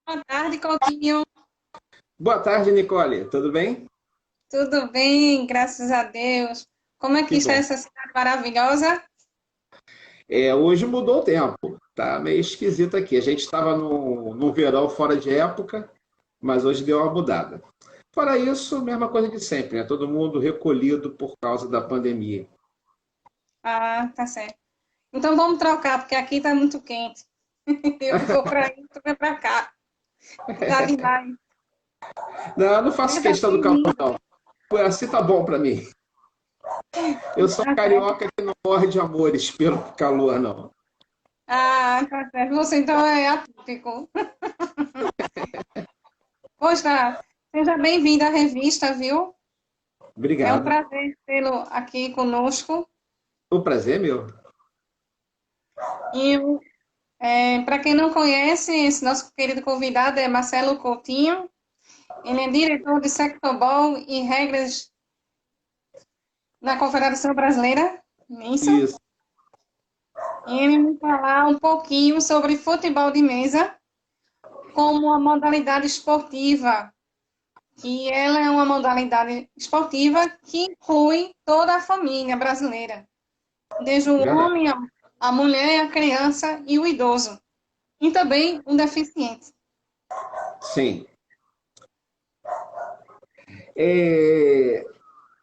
Boa tarde, Coutinho. Boa tarde, Nicole. Tudo bem? Tudo bem, graças a Deus. Como é que Que está bom. essa cidade maravilhosa? Hoje mudou o tempo. Tá meio esquisito aqui. A gente estava no verão fora de época, mas hoje deu uma mudada. Fora isso, mesma coisa de sempre, né? Todo mundo recolhido por causa da pandemia. Ah, tá certo. Então vamos trocar, porque aqui está muito quente. Eu vou para aí, tu vem para cá. Tá demais. Não, eu não faço Seja questão do calor, bem-vindo. não. Assim tá bom para mim. Eu sou Tá certo. carioca que não morre de amores pelo calor, não. Ah, tá certo. Você então é atípico. Poxa, seja bem-vindo à revista, viu? É um Obrigado. prazer tê-lo aqui conosco. O prazer é meu. E para quem não conhece, esse nosso querido convidado é Marcelo Coutinho. Ele é diretor de Sectorball e regras na Confederação Brasileira, isso. Isso. E ele vai falar um pouquinho sobre futebol de mesa como uma modalidade esportiva, que ela é uma modalidade esportiva que inclui toda a família brasileira, desde o Verdade. homem, a mulher, a criança e o idoso, e também o deficiente. Sim. É,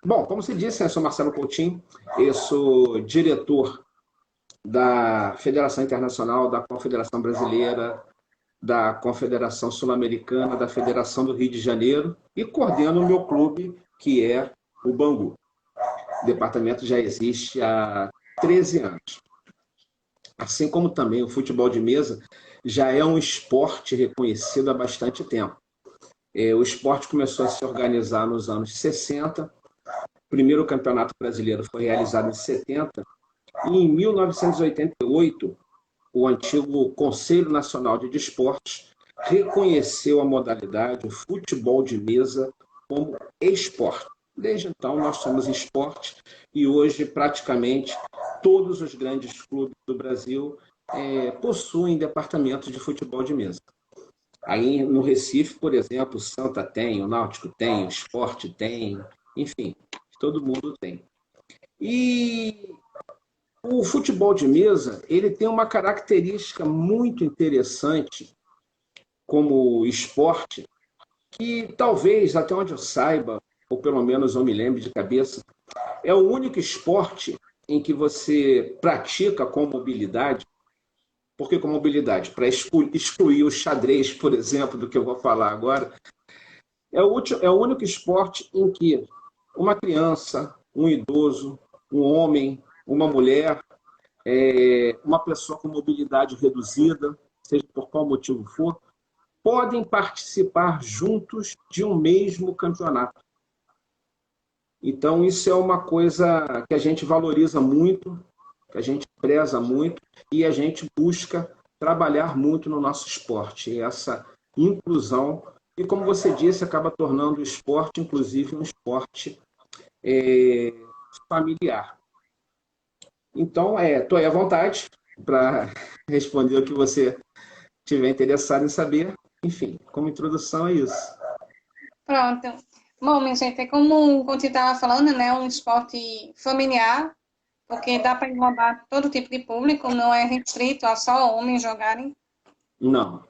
Bom, como se disse, eu sou Marcelo Coutinho, eu sou diretor da Federação Internacional, da Confederação Brasileira, da Confederação Sul-Americana, da Federação do Rio de Janeiro e coordeno o meu clube, que é o Bangu. O departamento já existe há 13 anos. Assim como também o futebol de mesa já é um esporte reconhecido há bastante tempo. O esporte começou a se organizar nos anos 60. O primeiro campeonato brasileiro foi realizado em 70. E em 1988, o antigo Conselho Nacional de Desportos reconheceu a modalidade, o futebol de mesa, como esporte. Desde então, nós somos esporte e hoje, praticamente, todos os grandes clubes do Brasil possuem departamentos de futebol de mesa. Aí no Recife, por exemplo, o Santa tem, o Náutico tem, o Sport tem, enfim, todo mundo tem. E o futebol de mesa, ele tem uma característica muito interessante como esporte, que talvez, até onde eu saiba, ou pelo menos eu me lembre de cabeça, é o único esporte em que você pratica com mobilidade. Por que com mobilidade? Para excluir o xadrez, por exemplo, do que eu vou falar agora, é o único esporte em que uma criança, um idoso, um homem, uma mulher, uma pessoa com mobilidade reduzida, seja por qual motivo for, podem participar juntos de um mesmo campeonato. Então, isso é uma coisa que a gente valoriza muito, que a gente preza muito e a gente busca trabalhar muito no nosso esporte, essa inclusão. E, como você disse, acaba tornando o esporte, inclusive, um esporte é, familiar. Então, estou aí à vontade para responder o que você tiver interessado em saber. Enfim, como introdução é isso. Pronto. Bom, minha gente, é como o Coutinho estava falando, né? Um esporte familiar, porque dá para englobar todo tipo de público, não é restrito a só homens jogarem. Não.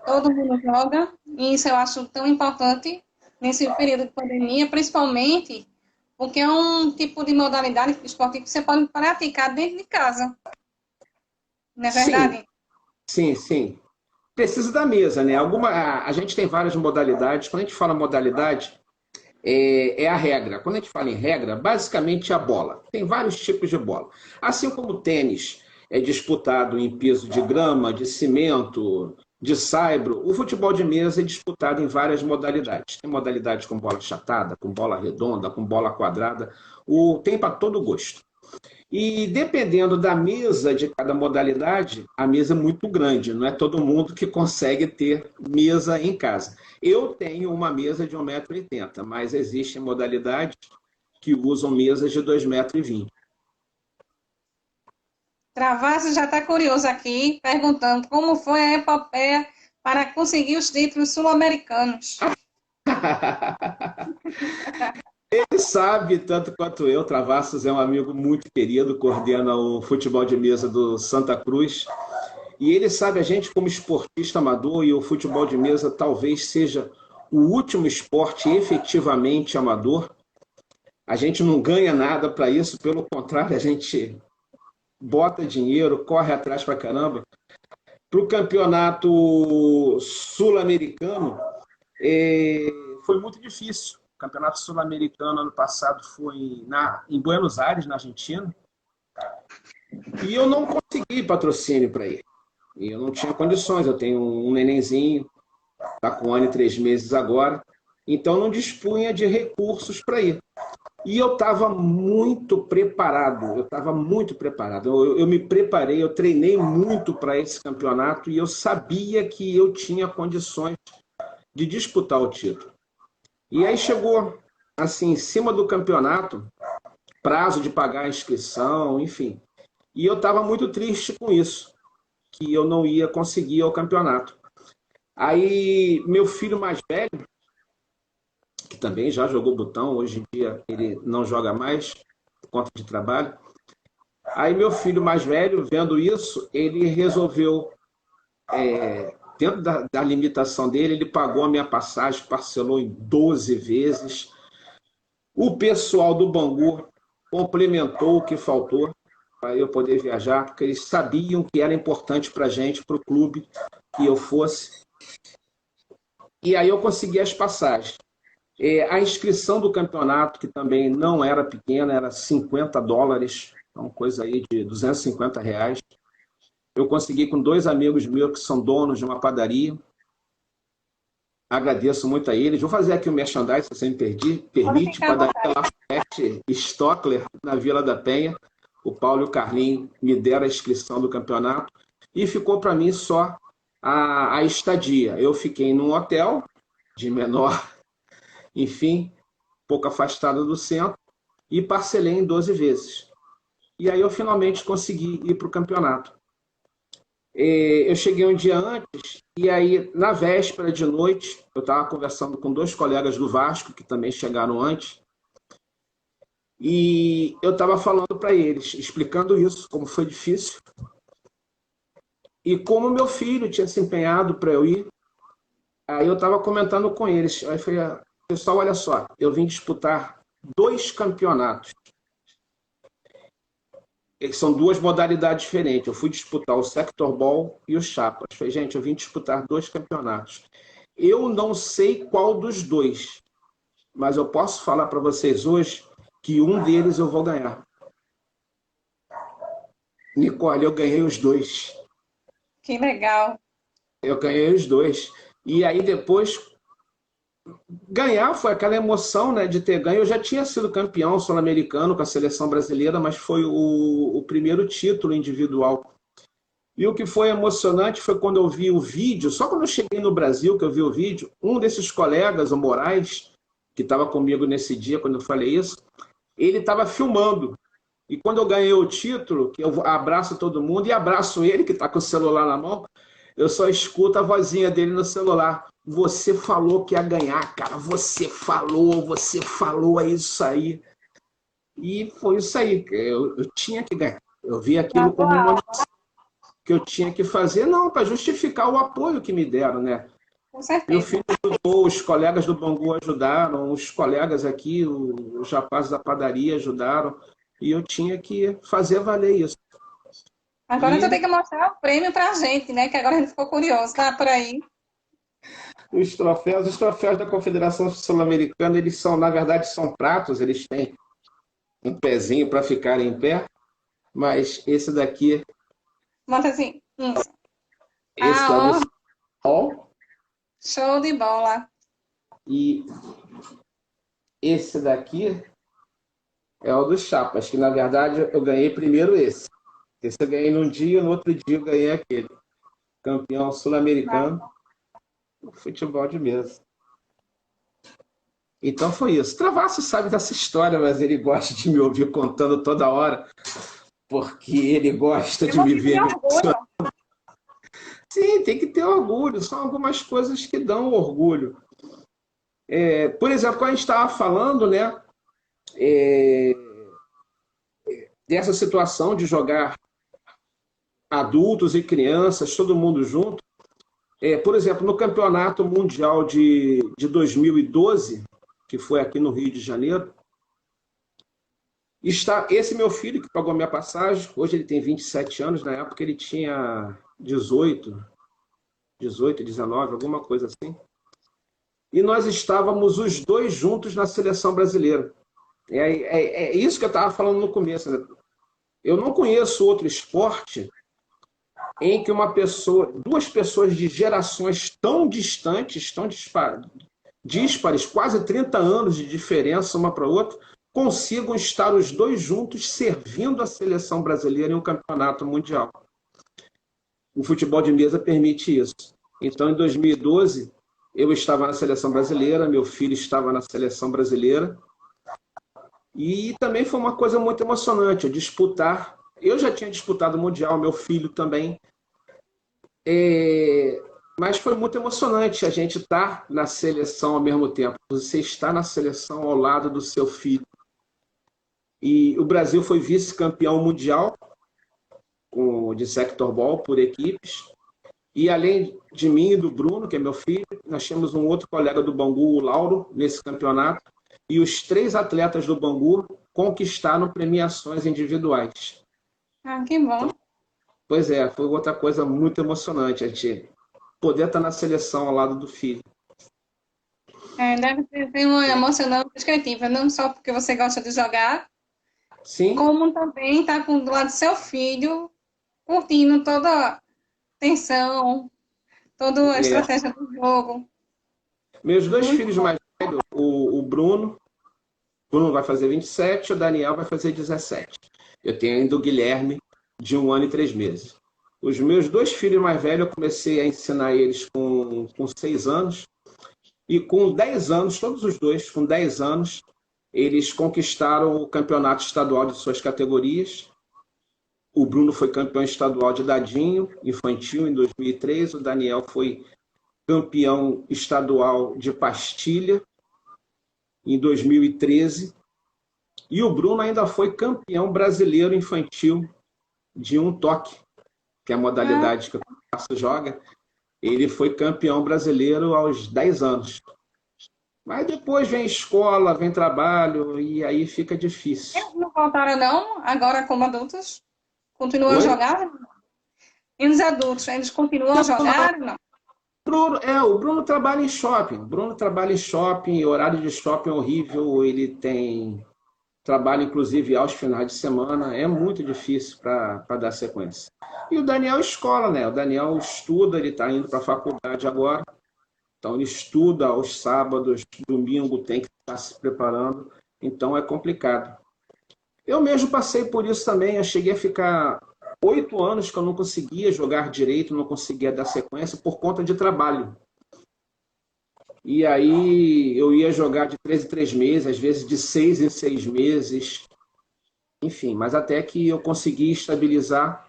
Todo mundo joga, e isso eu acho tão importante nesse período de pandemia, principalmente porque é um tipo de modalidade esportiva que você pode praticar dentro de casa, não é Sim, verdade? sim, sim. Precisa da mesa, né? A gente tem várias modalidades. Quando a gente fala modalidade, é a regra. Quando a gente fala em regra, basicamente é a bola. Tem vários tipos de bola. Assim como o tênis é disputado em piso de grama, de cimento, de saibro, o futebol de mesa é disputado em várias modalidades. Tem modalidades com bola achatada, com bola redonda, com bola quadrada. Tem para todo gosto. E dependendo da mesa de cada modalidade, a mesa é muito grande, não é todo mundo que consegue ter mesa em casa. Eu tenho uma mesa de 1,80 m, mas existem modalidades que usam mesas de 2,20 m. Travassos já está curioso aqui, perguntando como foi a epopeia para conseguir os títulos sul-americanos. Ele sabe, tanto quanto eu, Travassos é um amigo muito querido, coordena o futebol de mesa do Santa Cruz. E ele sabe, a gente como esportista amador, e o futebol de mesa talvez seja o último esporte efetivamente amador. A gente não ganha nada para isso, pelo contrário, a gente bota dinheiro, corre atrás para caramba. Para o campeonato sul-americano, foi muito difícil. O campeonato sul-americano ano passado foi em Buenos Aires, na Argentina, e eu não consegui patrocínio para ir. E eu não tinha condições, eu tenho um nenenzinho, está com 1 ano e 3 meses agora, então não dispunha de recursos para ir. E eu estava muito preparado, eu me preparei, eu treinei muito para esse campeonato e eu sabia que eu tinha condições de disputar o título. E aí chegou, assim, em cima do campeonato, prazo de pagar a inscrição, enfim. E eu estava muito triste com isso, que eu não ia conseguir o campeonato. Aí, meu filho mais velho, que também já jogou botão, hoje em dia ele não joga mais, por conta de trabalho. Aí, meu filho mais velho, vendo isso, ele resolveu, dentro da limitação dele, ele pagou a minha passagem, parcelou em 12 vezes. O pessoal do Bangu complementou o que faltou para eu poder viajar, porque eles sabiam que era importante para a gente, para o clube, que eu fosse. E aí eu consegui as passagens. A inscrição do campeonato, que também não era pequena, era $50, então coisa aí de R$ 250. Eu consegui com 2 amigos meus que são donos de uma padaria. Agradeço muito a eles. Vou fazer aqui o merchandising, se você me permite. Padaria Lafayette Stockler, na Vila da Penha. O Paulo e o Carlinho me deram a inscrição do campeonato e ficou para mim só a estadia. Eu fiquei num hotel de menor, enfim, pouco afastado do centro, e parcelei em 12 vezes. E aí eu finalmente consegui ir para o campeonato. Eu cheguei um dia antes, e aí na véspera de noite, eu estava conversando com 2 colegas do Vasco, que também chegaram antes, e eu estava falando para eles, explicando isso, como foi difícil, e como meu filho tinha se empenhado para eu ir. Aí eu estava comentando com eles, aí eu falei, pessoal, olha só, eu vim disputar 2 campeonatos. São 2 modalidades diferentes. Eu fui disputar o Sector Ball e o Chapas. Eu falei, gente, eu vim disputar 2 campeonatos. Eu não sei qual dos 2, mas eu posso falar para vocês hoje que um deles eu vou ganhar. Nicole, eu ganhei os 2. Que legal. Eu ganhei os 2. E aí depois, ganhar foi aquela emoção, né, de ter ganho. Eu já tinha sido campeão sul-americano com a seleção brasileira, mas foi o primeiro título individual. E o que foi emocionante foi quando eu vi o vídeo, só quando eu cheguei no Brasil que eu vi o vídeo, um desses colegas, o Moraes, que estava comigo nesse dia, quando eu falei isso, ele estava filmando. E quando eu ganhei o título, que eu abraço todo mundo e abraço ele, que está com o celular na mão, eu só escuto a vozinha dele no celular. Você falou que ia ganhar, cara. Você falou, é isso aí. E foi isso aí. Eu tinha que ganhar. Eu vi aquilo como uma missão que eu tinha que fazer, não, para justificar o apoio que me deram, né? Com certeza. Meu filho ajudou, os colegas do Bangu ajudaram, os colegas aqui, os rapazes da padaria ajudaram, e eu tinha que fazer valer isso. Agora tu tem que mostrar o prêmio pra gente, né? Que agora a gente ficou curioso, tá por aí. Os troféus da Confederação Sul-Americana, eles são, na verdade, são pratos, eles têm um pezinho para ficar em pé, mas esse daqui, Bota assim. Isso. esse é o sol, Show de bola. e esse daqui é o do Chapas, que na verdade eu ganhei primeiro esse. Esse eu ganhei num dia, no outro dia eu ganhei aquele. Campeão sul-americano no futebol de mesa. Então foi isso. Travasso sabe dessa história, mas ele gosta de me ouvir contando toda hora, porque ele gosta de me ver. Sim, tem que ter orgulho. São algumas coisas que dão orgulho. Por exemplo, quando a gente estava falando, né, dessa situação de jogar adultos e crianças, todo mundo junto. Por exemplo, no Campeonato Mundial de 2012, que foi aqui no Rio de Janeiro, está esse meu filho que pagou minha passagem. Hoje ele tem 27 anos, na época ele tinha 18, 19, alguma coisa assim. E nós estávamos os dois juntos na seleção brasileira. É isso que eu estava falando no começo, né? Eu não conheço outro esporte em que duas pessoas de gerações tão distantes, tão díspares, quase 30 anos de diferença uma para a outra, consigam estar os dois juntos servindo a seleção brasileira em um campeonato mundial. O futebol de mesa permite isso. Então, em 2012, eu estava na seleção brasileira, meu filho estava na seleção brasileira, e também foi uma coisa muito emocionante, eu disputar. Eu já tinha disputado o Mundial, meu filho também. Mas foi muito emocionante a gente estar na seleção ao mesmo tempo. Você está na seleção ao lado do seu filho. E o Brasil foi vice-campeão mundial de sectorball por equipes. E além de mim e do Bruno, que é meu filho, nós tínhamos um outro colega do Bangu, o Lauro, nesse campeonato. E os 3 atletas do Bangu conquistaram premiações individuais. Ah, que bom. Pois é, foi outra coisa muito emocionante, a gente poder estar na seleção ao lado do filho. Deve ter uma emoção não descritiva, não só porque você gosta de jogar, Sim, como também estar do lado do seu filho, curtindo toda a tensão, toda a é, estratégia do jogo. meus dois Muito filhos bom. mais velhos, o Bruno vai fazer 27, o Daniel vai fazer 17. Eu tenho ainda o Guilherme, de 1 ano e 3 meses. Os meus 2 filhos mais velhos, eu comecei a ensinar eles com 6 anos. E com 10 anos, todos os dois, com 10 anos, eles conquistaram o campeonato estadual de suas categorias. O Bruno foi campeão estadual de dadinho, infantil, em 2003. O Daniel foi campeão estadual de pastilha, em 2013. E o Bruno ainda foi campeão brasileiro infantil de um toque, que é a Ah, modalidade que o Cássio joga. Ele foi campeão brasileiro aos 10 anos. Mas depois vem escola, vem trabalho, e aí fica difícil. eles não voltaram, não, agora como adultos? Continuam a Oi? jogar? E os adultos, eles continuam a jogar? Não. O Bruno trabalha em shopping. O Bruno trabalha em shopping, horário de shopping é horrível. Ele tem trabalho, inclusive, aos finais de semana. É muito difícil para dar sequência. E o Daniel escola, né? O Daniel estuda, ele está indo para a faculdade agora. Então, ele estuda aos sábados, domingo tem que estar se preparando. Então, é complicado. Eu mesmo passei por isso também. Eu cheguei a ficar 8 anos que eu não conseguia jogar direito, não conseguia dar sequência por conta de trabalho. E aí eu ia jogar de 3 em 3 meses, às vezes de 6 em 6 meses. Enfim, mas até que eu consegui estabilizar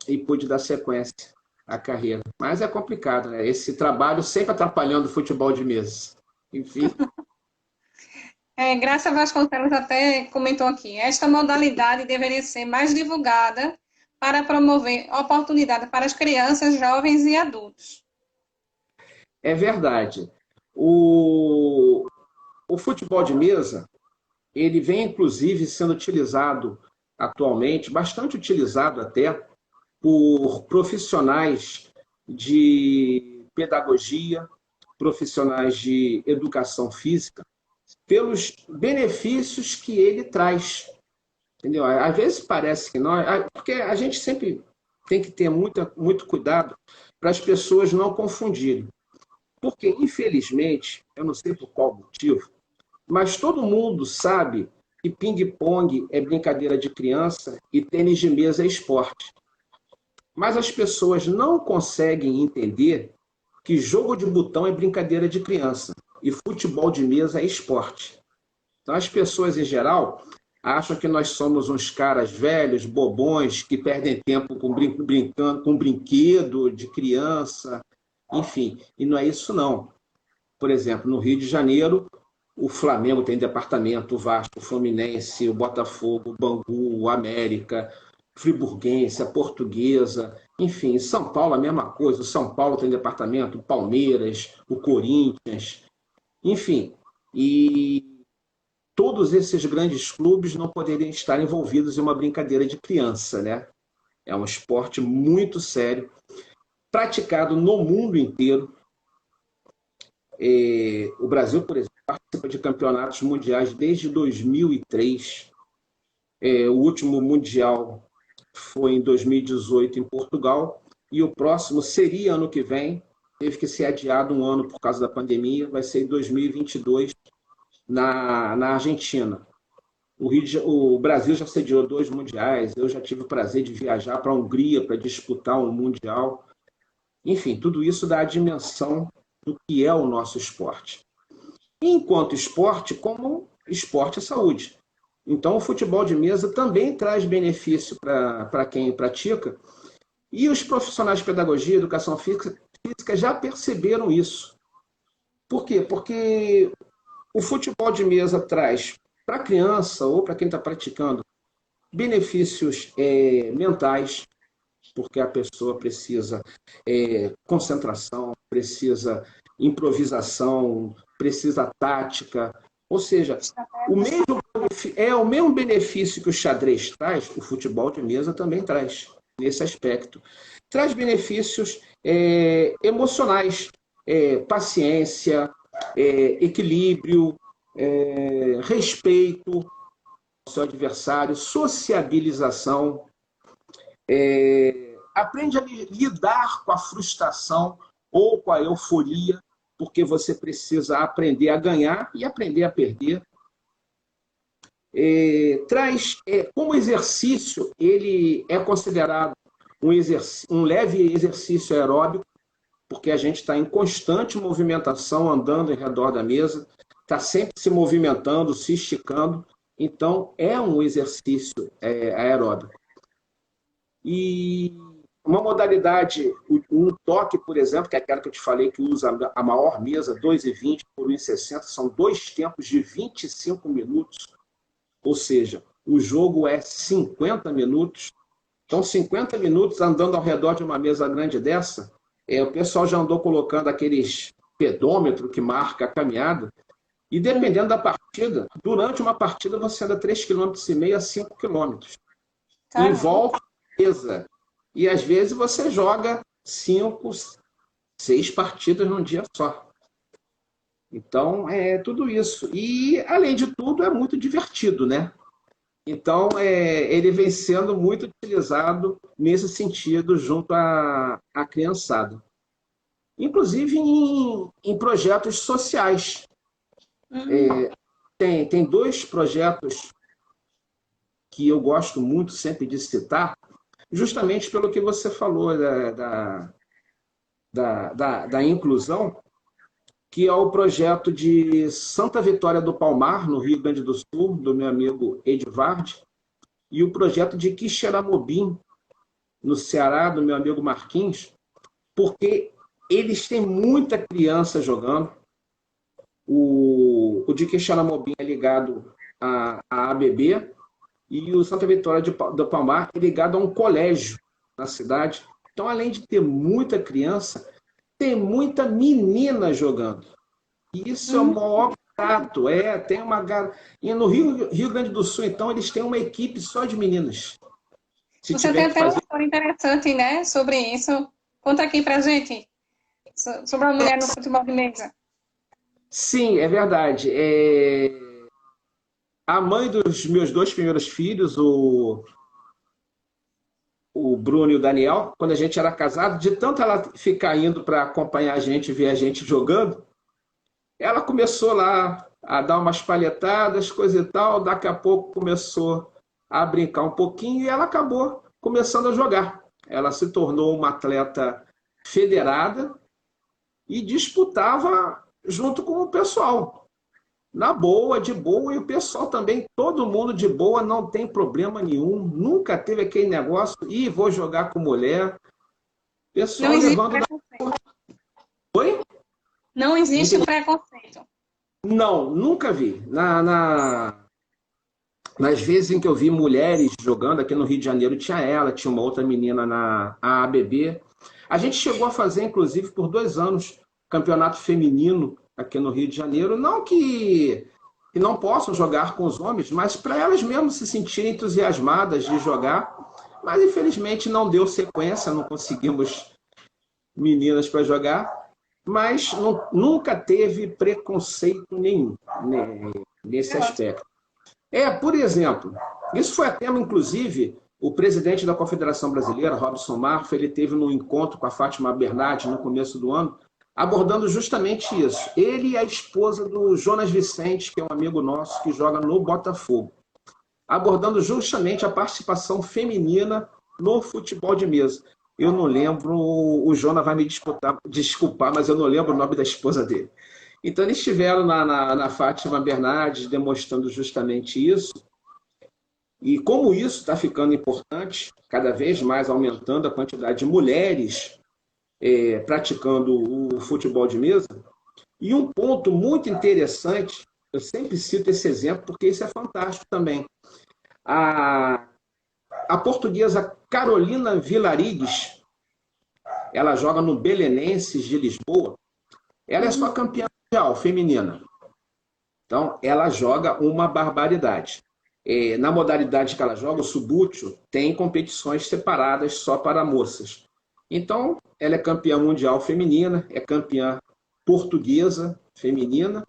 e pude dar sequência à carreira. Mas é complicado, né? Esse trabalho sempre atrapalhando o futebol de mesa. Enfim, Graça Vasconcelos até comentou aqui, esta modalidade deveria ser mais divulgada para promover oportunidade para as crianças, jovens e adultos. é verdade. O futebol de mesa, ele vem inclusive sendo utilizado atualmente, bastante utilizado até, por profissionais de pedagogia, profissionais de educação física, pelos benefícios que ele traz. Entendeu? Às vezes parece que nós. Porque a gente sempre tem que ter muito cuidado para as pessoas não confundirem. Porque, infelizmente, eu não sei por qual motivo, mas todo mundo sabe que ping-pong é brincadeira de criança e tênis de mesa é esporte. Mas as pessoas não conseguem entender que jogo de botão é brincadeira de criança e futebol de mesa é esporte. Então, as pessoas, em geral, acham que nós somos uns caras velhos, bobões, que perdem tempo brincando com brinquedo de criança, enfim, e não é isso não. Por exemplo, no Rio de Janeiro, o Flamengo tem departamento, o Vasco, o Fluminense, o Botafogo, o Bangu, o América, Friburguense, a Portuguesa, enfim, São Paulo a mesma coisa, o São Paulo tem departamento, o Palmeiras, o Corinthians, enfim, e todos esses grandes clubes não poderiam estar envolvidos em uma brincadeira de criança, né? É um esporte muito sério, praticado no mundo inteiro. O Brasil, por exemplo, participa de campeonatos mundiais desde 2003. O último mundial foi em 2018 em Portugal e o próximo seria ano que vem. Teve que ser adiado um ano por causa da pandemia. Vai ser em 2022 na Argentina. O Brasil já sediou 2 mundiais. Eu já tive o prazer de viajar para a Hungria para disputar um mundial. Enfim, tudo isso dá a dimensão do que é o nosso esporte. Enquanto esporte, como esporte é saúde. Então, o futebol de mesa também traz benefício para quem pratica, e os profissionais de pedagogia e educação física já perceberam isso. Por quê? Porque o futebol de mesa traz para a criança ou para quem está praticando benefícios mentais, porque a pessoa precisa concentração, precisa improvisação, precisa tática. Ou seja, o mesmo benefício que o xadrez traz, o futebol de mesa também traz, nesse aspecto. Traz benefícios emocionais, paciência, equilíbrio, respeito ao seu adversário, sociabilização, aprende a lidar com a frustração ou com a euforia, porque você precisa aprender a ganhar e aprender a perder. Traz, como exercício, ele é considerado um leve exercício aeróbico, porque a gente está em constante movimentação, andando em redor da mesa, está sempre se movimentando, se esticando, então é um exercício aeróbico. E uma modalidade, um toque, por exemplo, que é aquela que eu te falei, que usa a maior mesa, 2,20 por 1,60, são 2 tempos de 25 minutos, ou seja, o jogo é 50 minutos. Então, 50 minutos andando ao redor de uma mesa grande dessa, o pessoal já andou colocando aqueles pedômetro que marca a caminhada, e dependendo da partida, durante uma partida você anda 3,5 km a 5 km. Em volta da mesa. E às vezes você joga 5, 6 partidas num dia só. Então, é tudo isso. E, além de tudo, é muito divertido, né? Então, ele vem sendo muito utilizado nesse sentido junto à criançada. Inclusive em projetos sociais. Tem 2 projetos que eu gosto muito sempre de citar, justamente pelo que você falou da inclusão, que é o projeto de Santa Vitória do Palmar, no Rio Grande do Sul, do meu amigo Edvard, e o projeto de Quixeramobim, no Ceará, do meu amigo Marquinhos, porque eles têm muita criança jogando. O de Quixeramobim é ligado à ABB, e o Santa Vitória do Palmar é ligado a um colégio na cidade. Então, além de ter muita criança, tem muita menina jogando. E isso é o maior barato. Tem uma. E no Rio Grande do Sul, então, eles têm uma equipe só de meninas. Você tem até uma história interessante, né, sobre isso. Conta aqui pra gente, sobre a mulher no futebol de mesa. Sim, é verdade. A mãe dos meus 2 primeiros filhos, o Bruno e o Daniel, quando a gente era casado, de tanto ela ficar indo para acompanhar a gente, ver a gente jogando, ela começou lá a dar umas palhetadas, coisa e tal, daqui a pouco começou a brincar um pouquinho e ela acabou começando a jogar. Ela se tornou uma atleta federada e disputava junto com o pessoal. na boa, de boa, e o pessoal também, todo mundo de boa, não tem problema nenhum. Nunca teve aquele negócio, ih, vou jogar com mulher. Não Pessoal existe levando na. preconceito. Oi? Não Não existe entendi. preconceito. Não, nunca vi. Nas vezes em que eu vi mulheres jogando, aqui no Rio de Janeiro tinha ela, tinha uma outra menina na AABB. A gente chegou a fazer, inclusive, por 2 anos, campeonato feminino aqui no Rio de Janeiro. Não que não possam jogar com os homens, mas para elas mesmas se sentirem entusiasmadas de jogar. Mas infelizmente não deu sequência, não conseguimos meninas para jogar. Mas nunca teve preconceito nenhum, né, nesse É ótimo. aspecto. Por exemplo, isso foi a tema, inclusive, o presidente da Confederação Brasileira, Robson Marfa, ele teve num encontro com a Fátima Bernardes no começo do ano, abordando justamente isso. Ele e a esposa do Jonas Vicente, que é um amigo nosso que joga no Botafogo, abordando justamente a participação feminina no futebol de mesa. Eu não lembro, o Jonas vai me desculpar, mas eu não lembro o nome da esposa dele. Então, eles estiveram na Fátima Bernardes demonstrando justamente isso. E como isso está ficando importante, cada vez mais aumentando a quantidade de mulheres praticando o futebol de mesa. E um ponto muito interessante, eu sempre cito esse exemplo porque isso é fantástico também. A, a portuguesa Carolina Vilarigues, ela joga no Belenenses de Lisboa, ela é só Uhum. campeã mundial feminina. Então, ela joga uma barbaridade. Na modalidade que ela joga, o Subútil, tem competições separadas só para moças. Então, ela é campeã mundial feminina, é campeã portuguesa feminina,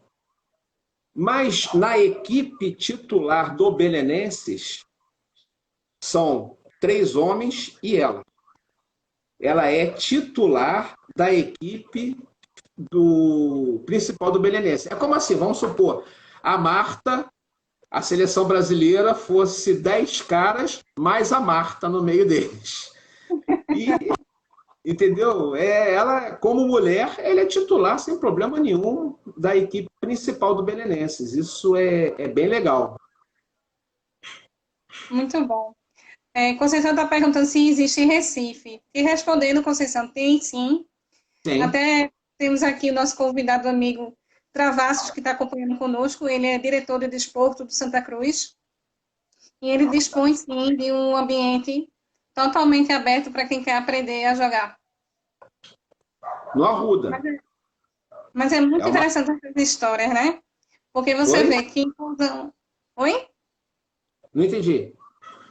mas na equipe titular do Belenenses são 3 homens e ela. Ela é titular da equipe do principal do Belenenses. É como assim, vamos supor, a Marta, a seleção brasileira fosse 10 caras, mais a Marta no meio deles. E, entendeu? Ela, como mulher, ela é titular sem problema nenhum da equipe principal do Belenenses. Isso é bem legal. Muito bom. Conceição está perguntando se existe em Recife. E respondendo, Conceição, tem sim. Sim. Até temos aqui o nosso convidado amigo Travassos, que está acompanhando conosco. Ele é diretor de desporto do Santa Cruz. E ele dispõe, sim, de um ambiente totalmente aberto para quem quer aprender a jogar. No Arruda. Mas é muito É uma. interessante essas histórias, né? Porque você Oi? vê que inclusão. Oi? Não entendi.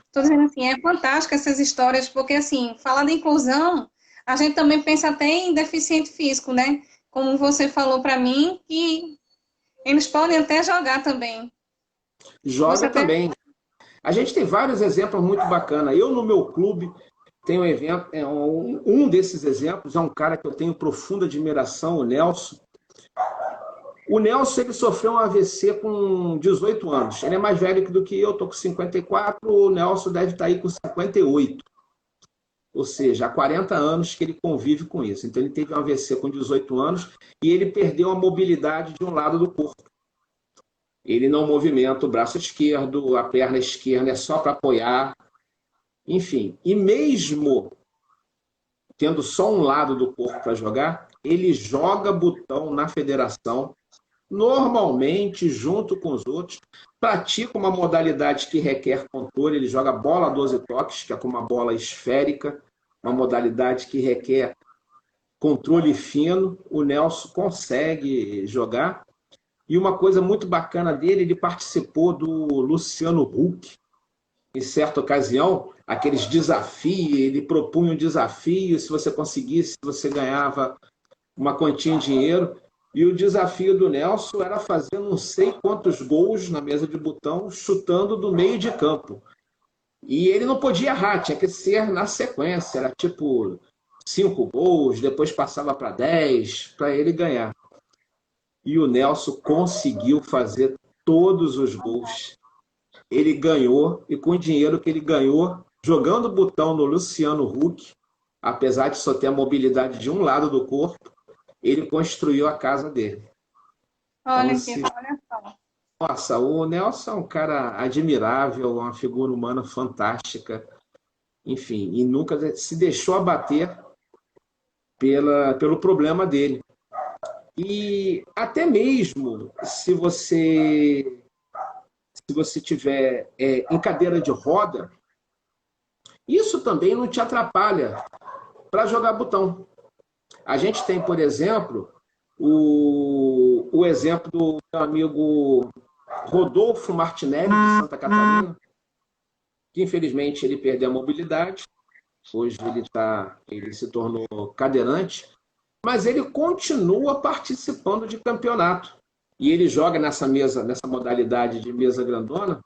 Estou dizendo assim, é fantástico essas histórias, porque assim, falar de inclusão, a gente também pensa até em deficiente físico, né? Como você falou para mim, que eles podem até jogar também. Você Joga até. também. A gente tem vários exemplos muito bacanas. Eu, no meu clube, tenho um evento. Um desses exemplos é um cara que eu tenho profunda admiração, o Nelson. O Nelson ele sofreu um AVC com 18 anos. Ele é mais velho do que eu, estou com 54, o Nelson deve estar aí com 58. Ou seja, há 40 anos que ele convive com isso. Então, ele teve um AVC com 18 anos e ele perdeu a mobilidade de um lado do corpo. Ele não movimenta o braço esquerdo, a perna esquerda é só para apoiar, enfim. E mesmo tendo só um lado do corpo para jogar, ele joga botão na federação, normalmente junto com os outros, pratica uma modalidade que requer controle, ele joga bola 12 toques, que é com uma bola esférica, uma modalidade que requer controle fino, o Nelson consegue jogar. E uma coisa muito bacana dele, ele participou do Luciano Huck, em certa ocasião, aqueles desafios, ele propunha um desafio, se você conseguisse, você ganhava uma quantia em dinheiro. E o desafio do Nelson era fazer não sei quantos gols na mesa de botão, chutando do meio de campo. E ele não podia errar, tinha que ser na sequência, era tipo 5 gols, depois passava para 10, para ele ganhar. E o Nelson conseguiu fazer todos os gols. Ele ganhou, e com o dinheiro que ele ganhou, jogando botão no Luciano Huck, apesar de só ter a mobilidade de um lado do corpo, ele construiu a casa dele. Então, Olha aqui, olha só. Nossa, o Nelson é um cara admirável, uma figura humana fantástica, enfim, e nunca se deixou abater pelo problema dele. E até mesmo se você tiver em cadeira de roda, isso também não te atrapalha para jogar botão. A gente tem, por exemplo, o exemplo do meu amigo Rodolfo Martinelli, de Santa Catarina, que infelizmente ele perdeu a mobilidade. Hoje ele se tornou cadeirante, mas ele continua participando de campeonato. E ele joga nessa modalidade de mesa grandona.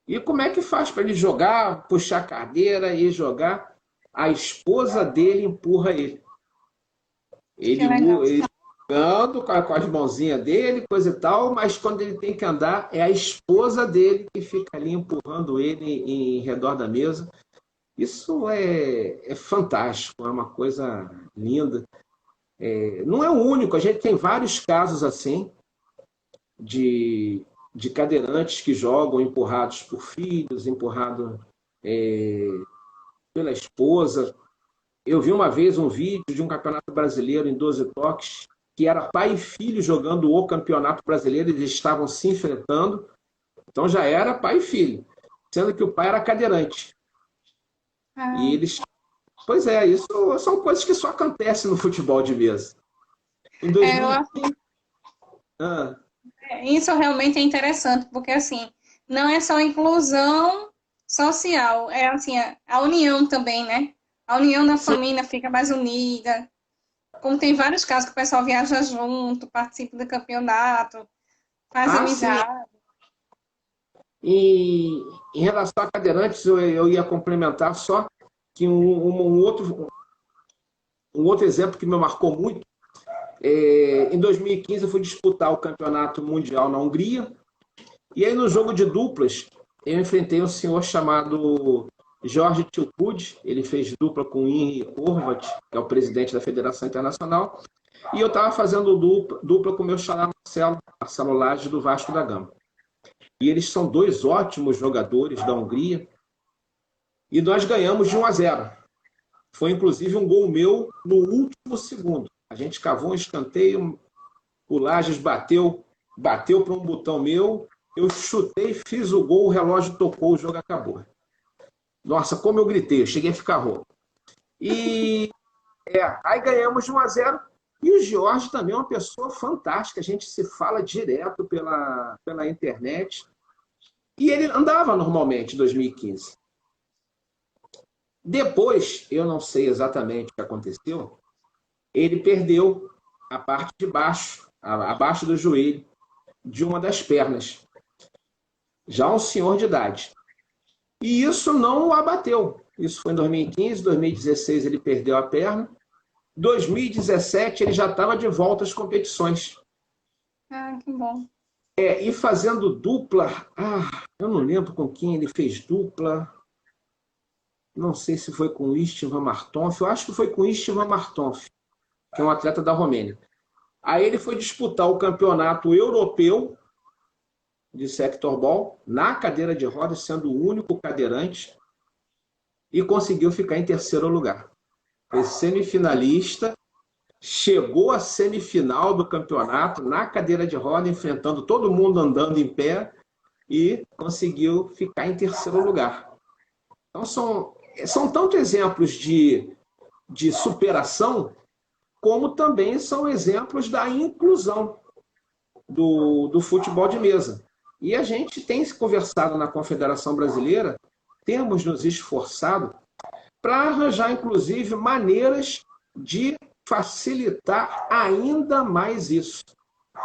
E como é que faz para ele jogar, puxar a cadeira e jogar? A esposa dele empurra ele. Que Ele, legal. ele jogando com as mãozinhas dele, coisa e tal, mas quando ele tem que andar, é a esposa dele que fica ali empurrando ele em redor da mesa. Isso é fantástico, é uma coisa linda. Não é o único, a gente tem vários casos assim de cadeirantes que jogam empurrados por filhos, empurrados pela esposa. Eu vi uma vez um vídeo de um campeonato brasileiro em 12 toques, que era pai e filho jogando o campeonato brasileiro, eles estavam se enfrentando, então já era pai e filho, sendo que o pai era cadeirante. E Ah, eles. Pois é, isso são coisas que só acontecem no futebol de mesa. Em eu 2000. acho que Ah, isso realmente é interessante, porque assim, não é só inclusão social, é assim, a união também, né? A união da sim, família fica mais unida. Como tem vários casos que o pessoal viaja junto, participa do campeonato, faz sim. amizade. E em relação a cadeirantes, eu ia complementar só que um outro exemplo que me marcou muito. Em 2015, eu fui disputar o campeonato mundial na Hungria. E aí, no jogo de duplas, eu enfrentei um senhor chamado Jorge Tilkud. Ele fez dupla com Henri Horvath, que é o presidente da Federação Internacional. E eu estava fazendo dupla com o meu xará Marcelo Lage, do Vasco da Gama. E eles são dois ótimos jogadores da Hungria. E nós ganhamos de 1-0. Foi inclusive um gol meu no último segundo. A gente cavou um escanteio, o Lages bateu para um botão meu, eu chutei, fiz o gol, o relógio tocou, o jogo acabou. Nossa, como eu gritei, eu cheguei a ficar rouco. E aí ganhamos de 1-0. E o Jorge também é uma pessoa fantástica, a gente se fala direto pela internet. E ele andava normalmente em 2015. Depois, eu não sei exatamente o que aconteceu, ele perdeu a parte de baixo, abaixo do joelho, de uma das pernas. Já um senhor de idade. E isso não o abateu. Isso foi em 2015, 2016 ele perdeu a perna. 2017 ele já estava de volta às competições. Ah, que bom. E fazendo dupla. Eu não lembro com quem ele fez dupla. Não sei se foi com o Istvan Martonf. Eu acho que foi com o Istvan Martonf, que é um atleta da Romênia. Aí ele foi disputar o campeonato europeu de sectorball na cadeira de rodas, sendo o único cadeirante, e conseguiu ficar em terceiro lugar. Foi semifinalista, chegou à semifinal do campeonato na cadeira de roda, enfrentando todo mundo andando em pé, e conseguiu ficar em terceiro lugar. Então são tanto exemplos de superação, como também são exemplos da inclusão do futebol de mesa. E a gente tem conversado na Confederação Brasileira, temos nos esforçado para arranjar, inclusive, maneiras de facilitar ainda mais isso,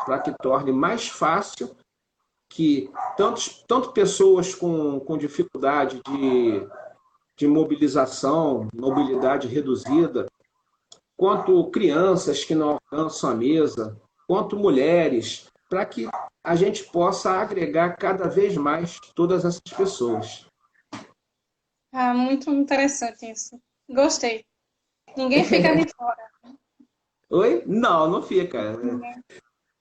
para que torne mais fácil que tanto pessoas com dificuldade de mobilização, mobilidade reduzida, quanto crianças que não alcançam a mesa, quanto mulheres, para que a gente possa agregar cada vez mais todas essas pessoas. Ah, muito interessante isso. Gostei. Ninguém fica de fora. Oi? Não, não fica.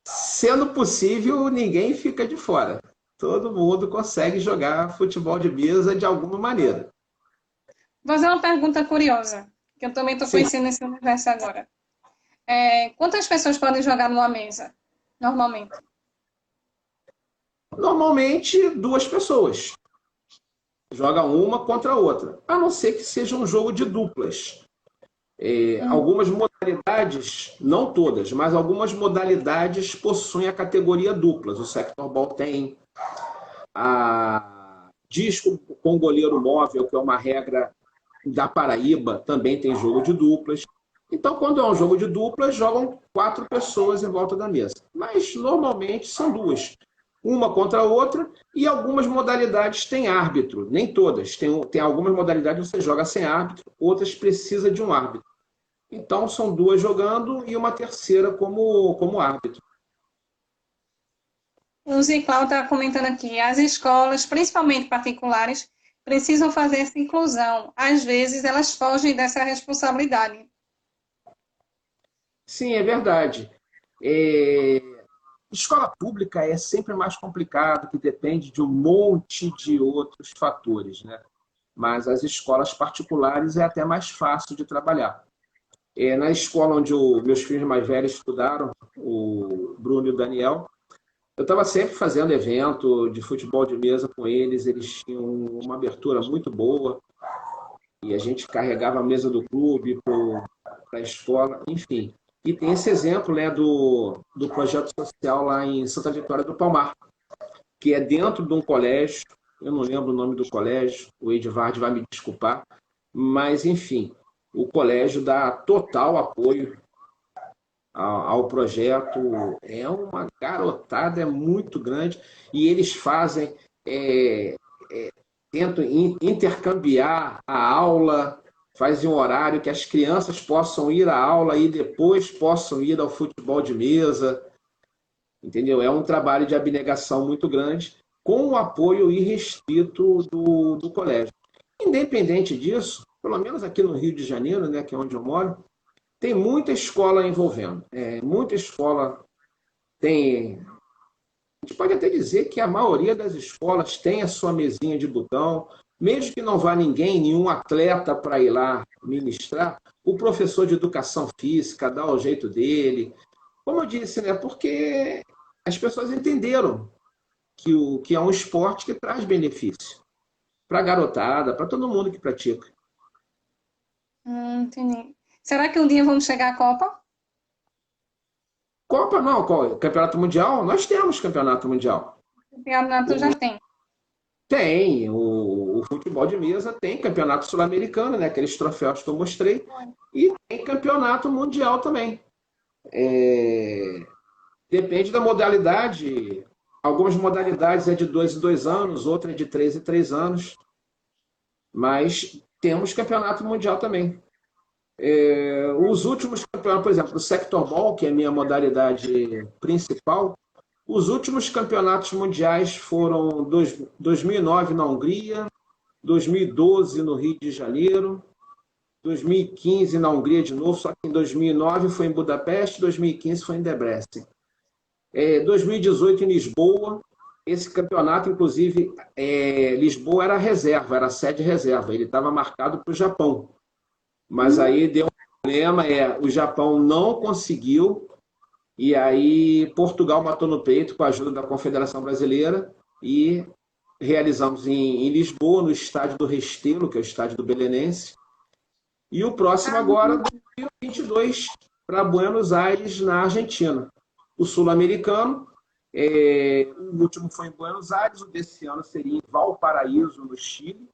Sendo possível, ninguém fica de fora. Todo mundo consegue jogar futebol de mesa de alguma maneira. Vou fazer uma pergunta curiosa, que eu também estou Sim, conhecendo esse universo agora. Quantas pessoas podem jogar numa mesa, normalmente? normalmente duas pessoas. Joga uma contra a outra. A não ser que seja um jogo de duplas. Hum, Algumas modalidades, não todas, mas algumas modalidades possuem a categoria duplas. O sectorball tem, a disco com goleiro móvel, que é uma regra da Paraíba, também tem jogo de duplas. Então, quando é um jogo de duplas, jogam quatro pessoas em volta da mesa. Mas normalmente são duas. Uma contra a outra, e algumas modalidades têm árbitro, nem todas. Tem algumas modalidades que você joga sem árbitro, outras precisa de um árbitro. Então são duas jogando e uma terceira como árbitro. o Ziclau está comentando aqui, as escolas, principalmente particulares, precisam fazer essa inclusão. Às vezes, elas fogem dessa responsabilidade. Sim, é verdade. É, Escola pública é sempre mais complicado, que depende de um monte de outros fatores, né? Mas as escolas particulares é até mais fácil de trabalhar. Na escola onde meus filhos mais velhos estudaram, o Bruno e o Daniel, eu estava sempre fazendo evento de futebol de mesa com eles, eles tinham uma abertura muito boa, e a gente carregava a mesa do clube para a escola, enfim. E tem esse exemplo, né, do projeto social lá em Santa Vitória do Palmar, que é dentro de um colégio, eu não lembro o nome do colégio, o Edvard vai me desculpar, mas enfim, o colégio dá total apoio ao projeto, é uma garotada, é muito grande, e eles fazem, é, tentam intercambiar a aula, fazem um horário que as crianças possam ir à aula e depois possam ir ao futebol de mesa, entendeu? É um trabalho de abnegação muito grande, com o apoio irrestrito do colégio. Independente disso, pelo menos aqui no Rio de Janeiro, né, que é onde eu moro, tem muita escola envolvendo. Muita escola tem. A gente pode até dizer que a maioria das escolas tem a sua mesinha de botão, mesmo que não vá ninguém, nenhum atleta para ir lá ministrar, o professor de educação física dá o jeito dele. Como eu disse, né? Porque as pessoas entenderam que é um esporte que traz benefício para a garotada, para todo mundo que pratica. Entendi. Será que um dia vamos chegar à Copa? Copa não, Campeonato Mundial, nós temos Campeonato Mundial. O campeonato já O, tem. tem, o futebol de mesa tem Campeonato Sul-Americano, né, aqueles troféus que eu mostrei, e tem Campeonato Mundial também. Depende da modalidade. Algumas modalidades é de 2 em 2 anos, outra é de 3 em 3 anos, mas temos Campeonato Mundial também. Os últimos campeonatos, por exemplo, o Sectorball, que é a minha modalidade principal, os últimos campeonatos mundiais foram 2009 na Hungria, 2012 no Rio de Janeiro, 2015 na Hungria de novo, só que em 2009 foi em Budapeste, 2015 foi em Debrecen. 2018 em Lisboa, esse campeonato, inclusive, Lisboa era reserva, era sede reserva, ele estava marcado para o Japão. Mas Hum, aí deu um problema, o Japão não conseguiu, e aí Portugal matou no peito com a ajuda da Confederação Brasileira e realizamos em Lisboa, no estádio do Restelo, que é o estádio do Belenense, e o próximo agora, 2022, para Buenos Aires, na Argentina. O sul-americano, o último foi em Buenos Aires, o desse ano seria em Valparaíso, no Chile,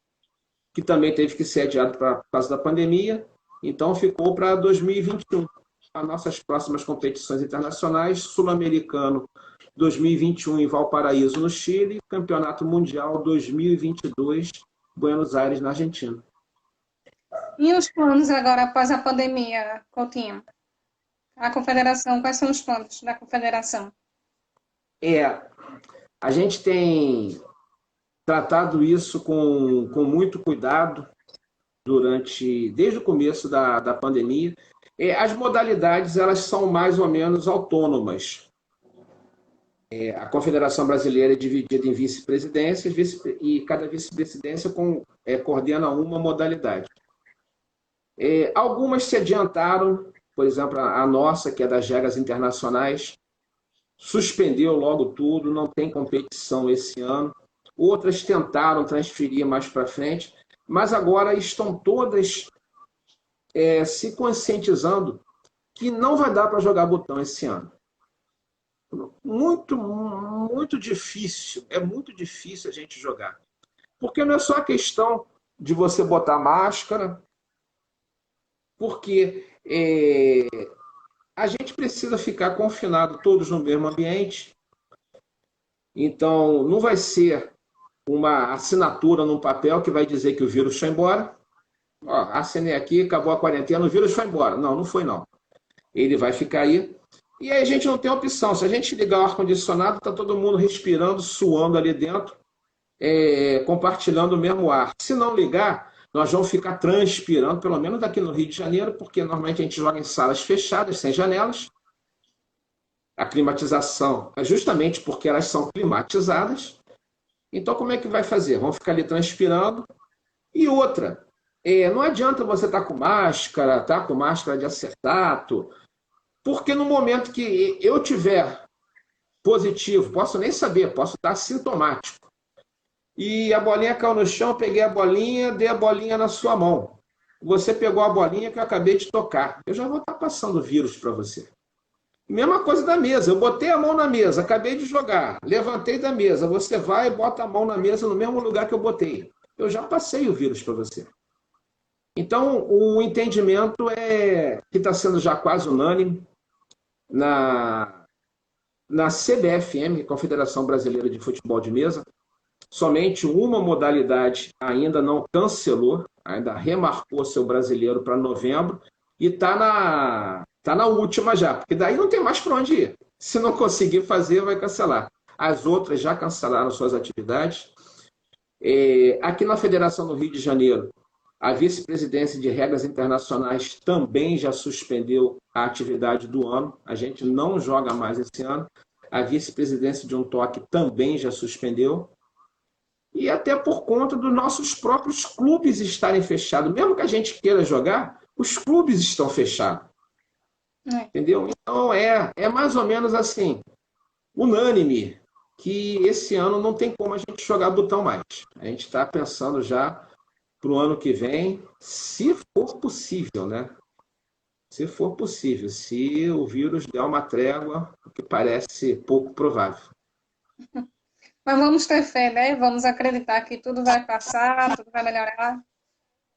que também teve que ser adiado por causa da pandemia, então ficou para 2021. As nossas próximas competições internacionais, Sul-Americano 2021 em Valparaíso, no Chile, Campeonato Mundial 2022, Buenos Aires, na Argentina. E os planos agora após a pandemia, Coutinho? A confederação, quais são os planos da confederação? É, a gente tem tratado isso com muito cuidado desde o começo da pandemia. As modalidades elas são mais ou menos autônomas. A Confederação Brasileira é dividida em vice-presidências e cada vice-presidência coordena uma modalidade. Algumas se adiantaram, por exemplo, a nossa, que é das regras internacionais, suspendeu logo tudo, não tem competição esse ano. Outras tentaram transferir mais para frente, mas agora estão todas se conscientizando que não vai dar para jogar botão esse ano. Muito, muito difícil, é muito difícil a gente jogar. Porque não é só a questão de você botar máscara, porque a gente precisa ficar confinado todos no mesmo ambiente. Então, não vai ser uma assinatura num papel que vai dizer que o vírus foi embora. Ó, assinei aqui, acabou a quarentena, o vírus foi embora. Não, não foi não. Ele vai ficar aí. E aí a gente não tem opção. Se a gente ligar o ar-condicionado, está todo mundo respirando, suando ali dentro, compartilhando o mesmo ar. Se não ligar, nós vamos ficar transpirando, pelo menos daqui no Rio de Janeiro, porque normalmente a gente joga em salas fechadas, sem janelas. A climatização é justamente porque elas são climatizadas. Então, como é que vai fazer? Vão ficar ali transpirando. E outra, não adianta você estar com máscara de acetato, porque no momento que eu tiver positivo, posso nem saber, posso estar sintomático. E a bolinha caiu no chão, peguei a bolinha, dei a bolinha na sua mão. Você pegou a bolinha que eu acabei de tocar. Eu já vou estar passando vírus para você. Mesma coisa da mesa. Eu botei a mão na mesa, acabei de jogar, levantei da mesa. Você vai e bota a mão na mesa no mesmo lugar que eu botei. Eu já passei o vírus para você. Então, o entendimento que está sendo já quase unânime na CBFM, Confederação Brasileira de Futebol de Mesa. Somente uma modalidade ainda não cancelou, ainda remarcou seu brasileiro para novembro e está na última já, porque daí não tem mais para onde ir. Se não conseguir fazer, vai cancelar. As outras já cancelaram suas atividades. Aqui na Federação do Rio de Janeiro, a vice-presidência de regras internacionais também já suspendeu a atividade do ano. A gente não joga mais esse ano. A vice-presidência de um toque também já suspendeu. E até por conta dos nossos próprios clubes estarem fechados. Mesmo que a gente queira jogar, os clubes estão fechados. Entendeu? Então é mais ou menos assim, unânime, que esse ano não tem como a gente jogar botão mais. A gente está pensando já para o ano que vem, se for possível, né? Se for possível, se o vírus der uma trégua, o que parece pouco provável. Mas vamos ter fé, né? Vamos acreditar que tudo vai passar, tudo vai melhorar.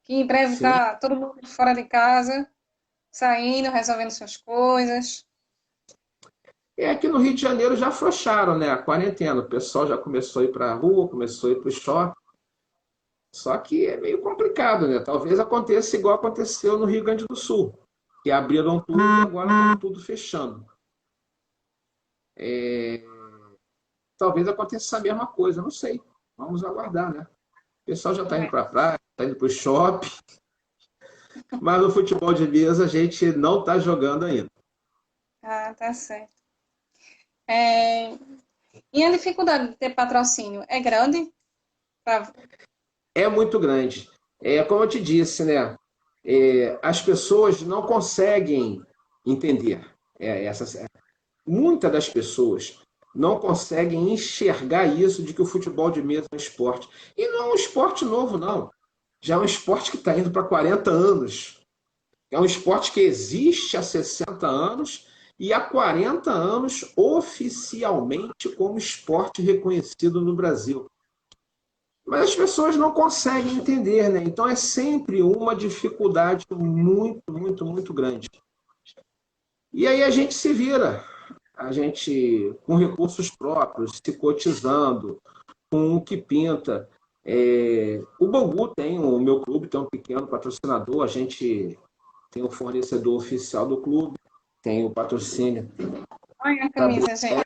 Que em breve Sim. está todo mundo fora de casa, saindo, resolvendo suas coisas. Aqui no Rio de Janeiro já afrouxaram, né? A quarentena. O pessoal já começou a ir para a rua, começou a ir para o shopping. Só que é meio complicado, né? Talvez aconteça igual aconteceu no Rio Grande do Sul, que abriram tudo e agora está tudo fechando. Talvez aconteça a mesma coisa, não sei. Vamos aguardar, né? O pessoal já está indo para a praia, está indo para o shopping, mas no futebol de mesa a gente não está jogando ainda. Ah, tá certo. E a dificuldade de ter patrocínio é grande? É muito grande. Como eu te disse, né? As pessoas não conseguem entender. Muitas das pessoas não conseguem enxergar isso de que o futebol de mesa é um esporte. E não é um esporte novo, não. Já é um esporte que está indo para 40 anos. É um esporte que existe há 60 anos e há 40 anos oficialmente como esporte reconhecido no Brasil. Mas as pessoas não conseguem entender, né? Então é sempre uma dificuldade muito, muito, muito grande. E aí a gente se vira, a gente com recursos próprios, se cotizando, com o que pinta. O Bangu o meu clube tem um pequeno patrocinador, a gente tem o fornecedor oficial do clube, tem o patrocínio Olha a da camisa, gente.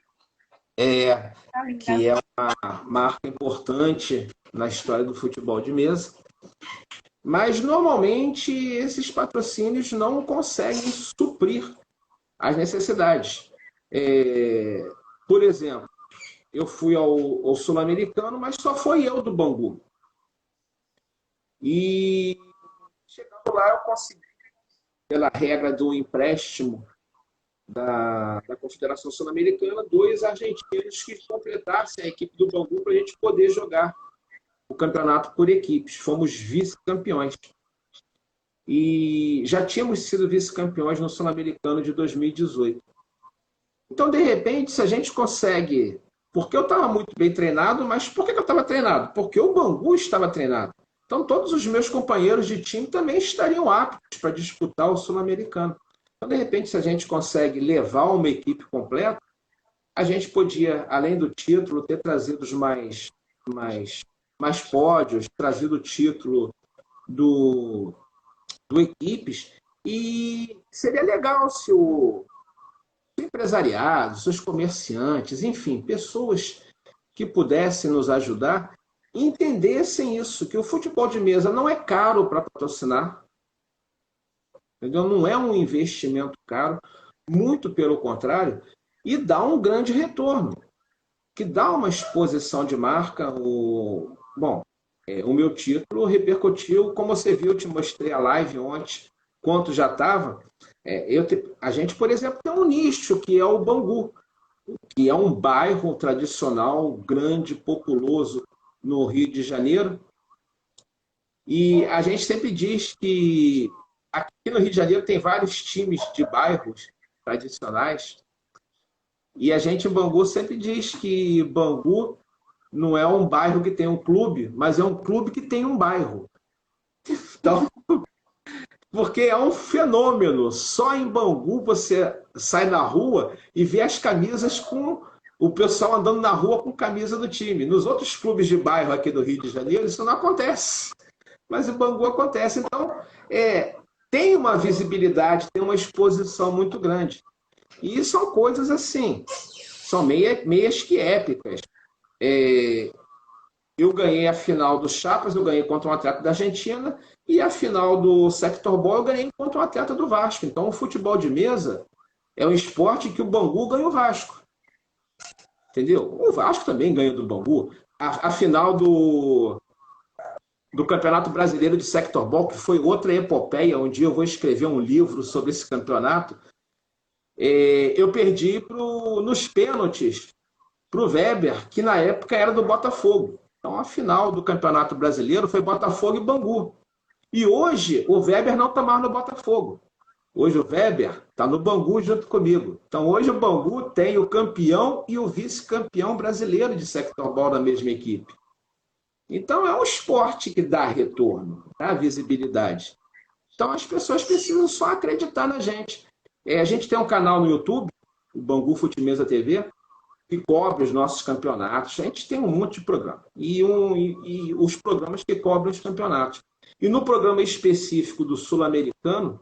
Tá que linda. é uma marca importante na história do futebol de mesa. Mas, normalmente, esses patrocínios não conseguem suprir as necessidades. Por exemplo, eu fui ao Sul-Americano, mas só foi eu do Bangu. E chegando lá, eu consegui, pela regra do empréstimo da Confederação Sul-Americana, dois argentinos que completassem a equipe do Bangu para a gente poder jogar o campeonato por equipes. Fomos vice-campeões. E já tínhamos sido vice-campeões no Sul-Americano de 2018. Então, de repente, se a gente consegue. Porque eu estava muito bem treinado, mas por que eu estava treinado? Porque o Bangu estava treinado. Então, todos os meus companheiros de time também estariam aptos para disputar o Sul-Americano. Então, de repente, se a gente consegue levar uma equipe completa, a gente podia, além do título, ter trazido mais pódios, trazido o título do equipes, e seria legal se o empresariado, seus comerciantes, enfim, pessoas que pudessem nos ajudar, entendessem isso, que o futebol de mesa não é caro para patrocinar, entendeu? Não é um investimento caro, muito pelo contrário, e dá um grande retorno, que dá uma exposição de marca. O meu título repercutiu, como você viu, eu te mostrei a live ontem, quanto já estava. A gente, por exemplo, tem um nicho que é o Bangu, que é um bairro tradicional, grande, populoso no Rio de Janeiro. E a gente sempre diz que aqui no Rio de Janeiro tem vários times de bairros tradicionais. E a gente em Bangu sempre diz que Bangu não é um bairro que tem um clube, mas é um clube que tem um bairro. Então, porque é um fenômeno. Só em Bangu você sai na rua e vê as camisas com o pessoal andando na rua com camisa do time. Nos outros clubes de bairro aqui do Rio de Janeiro, isso não acontece. Mas em Bangu acontece. Então, tem uma visibilidade, tem uma exposição muito grande. E são coisas assim, são meias que épicas. Eu ganhei a final do Chapas, eu ganhei contra um atleta da Argentina, e a final do Sector Ball eu ganhei contra um atleta do Vasco. Então, o futebol de mesa é um esporte que o Bangu ganha o Vasco. Entendeu? O Vasco também ganha do Bangu. A final do Campeonato Brasileiro de Sector Ball, que foi outra epopeia, um dia eu vou escrever um livro sobre esse campeonato, eu perdi nos pênaltis para o Weber, que na época era do Botafogo. Então, a final do Campeonato Brasileiro foi Botafogo e Bangu. E hoje, o Weber não está mais no Botafogo. Hoje, o Weber está no Bangu junto comigo. Então, hoje, o Bangu tem o campeão e o vice-campeão brasileiro de Sector Ball na mesma equipe. Então, é um esporte que dá retorno, dá visibilidade. Então, as pessoas precisam só acreditar na gente. A gente tem um canal no YouTube, o Bangu Futimesa TV, que cobre os nossos campeonatos. A gente tem um monte de programa. E os programas que cobrem os campeonatos. E no programa específico do Sul-Americano,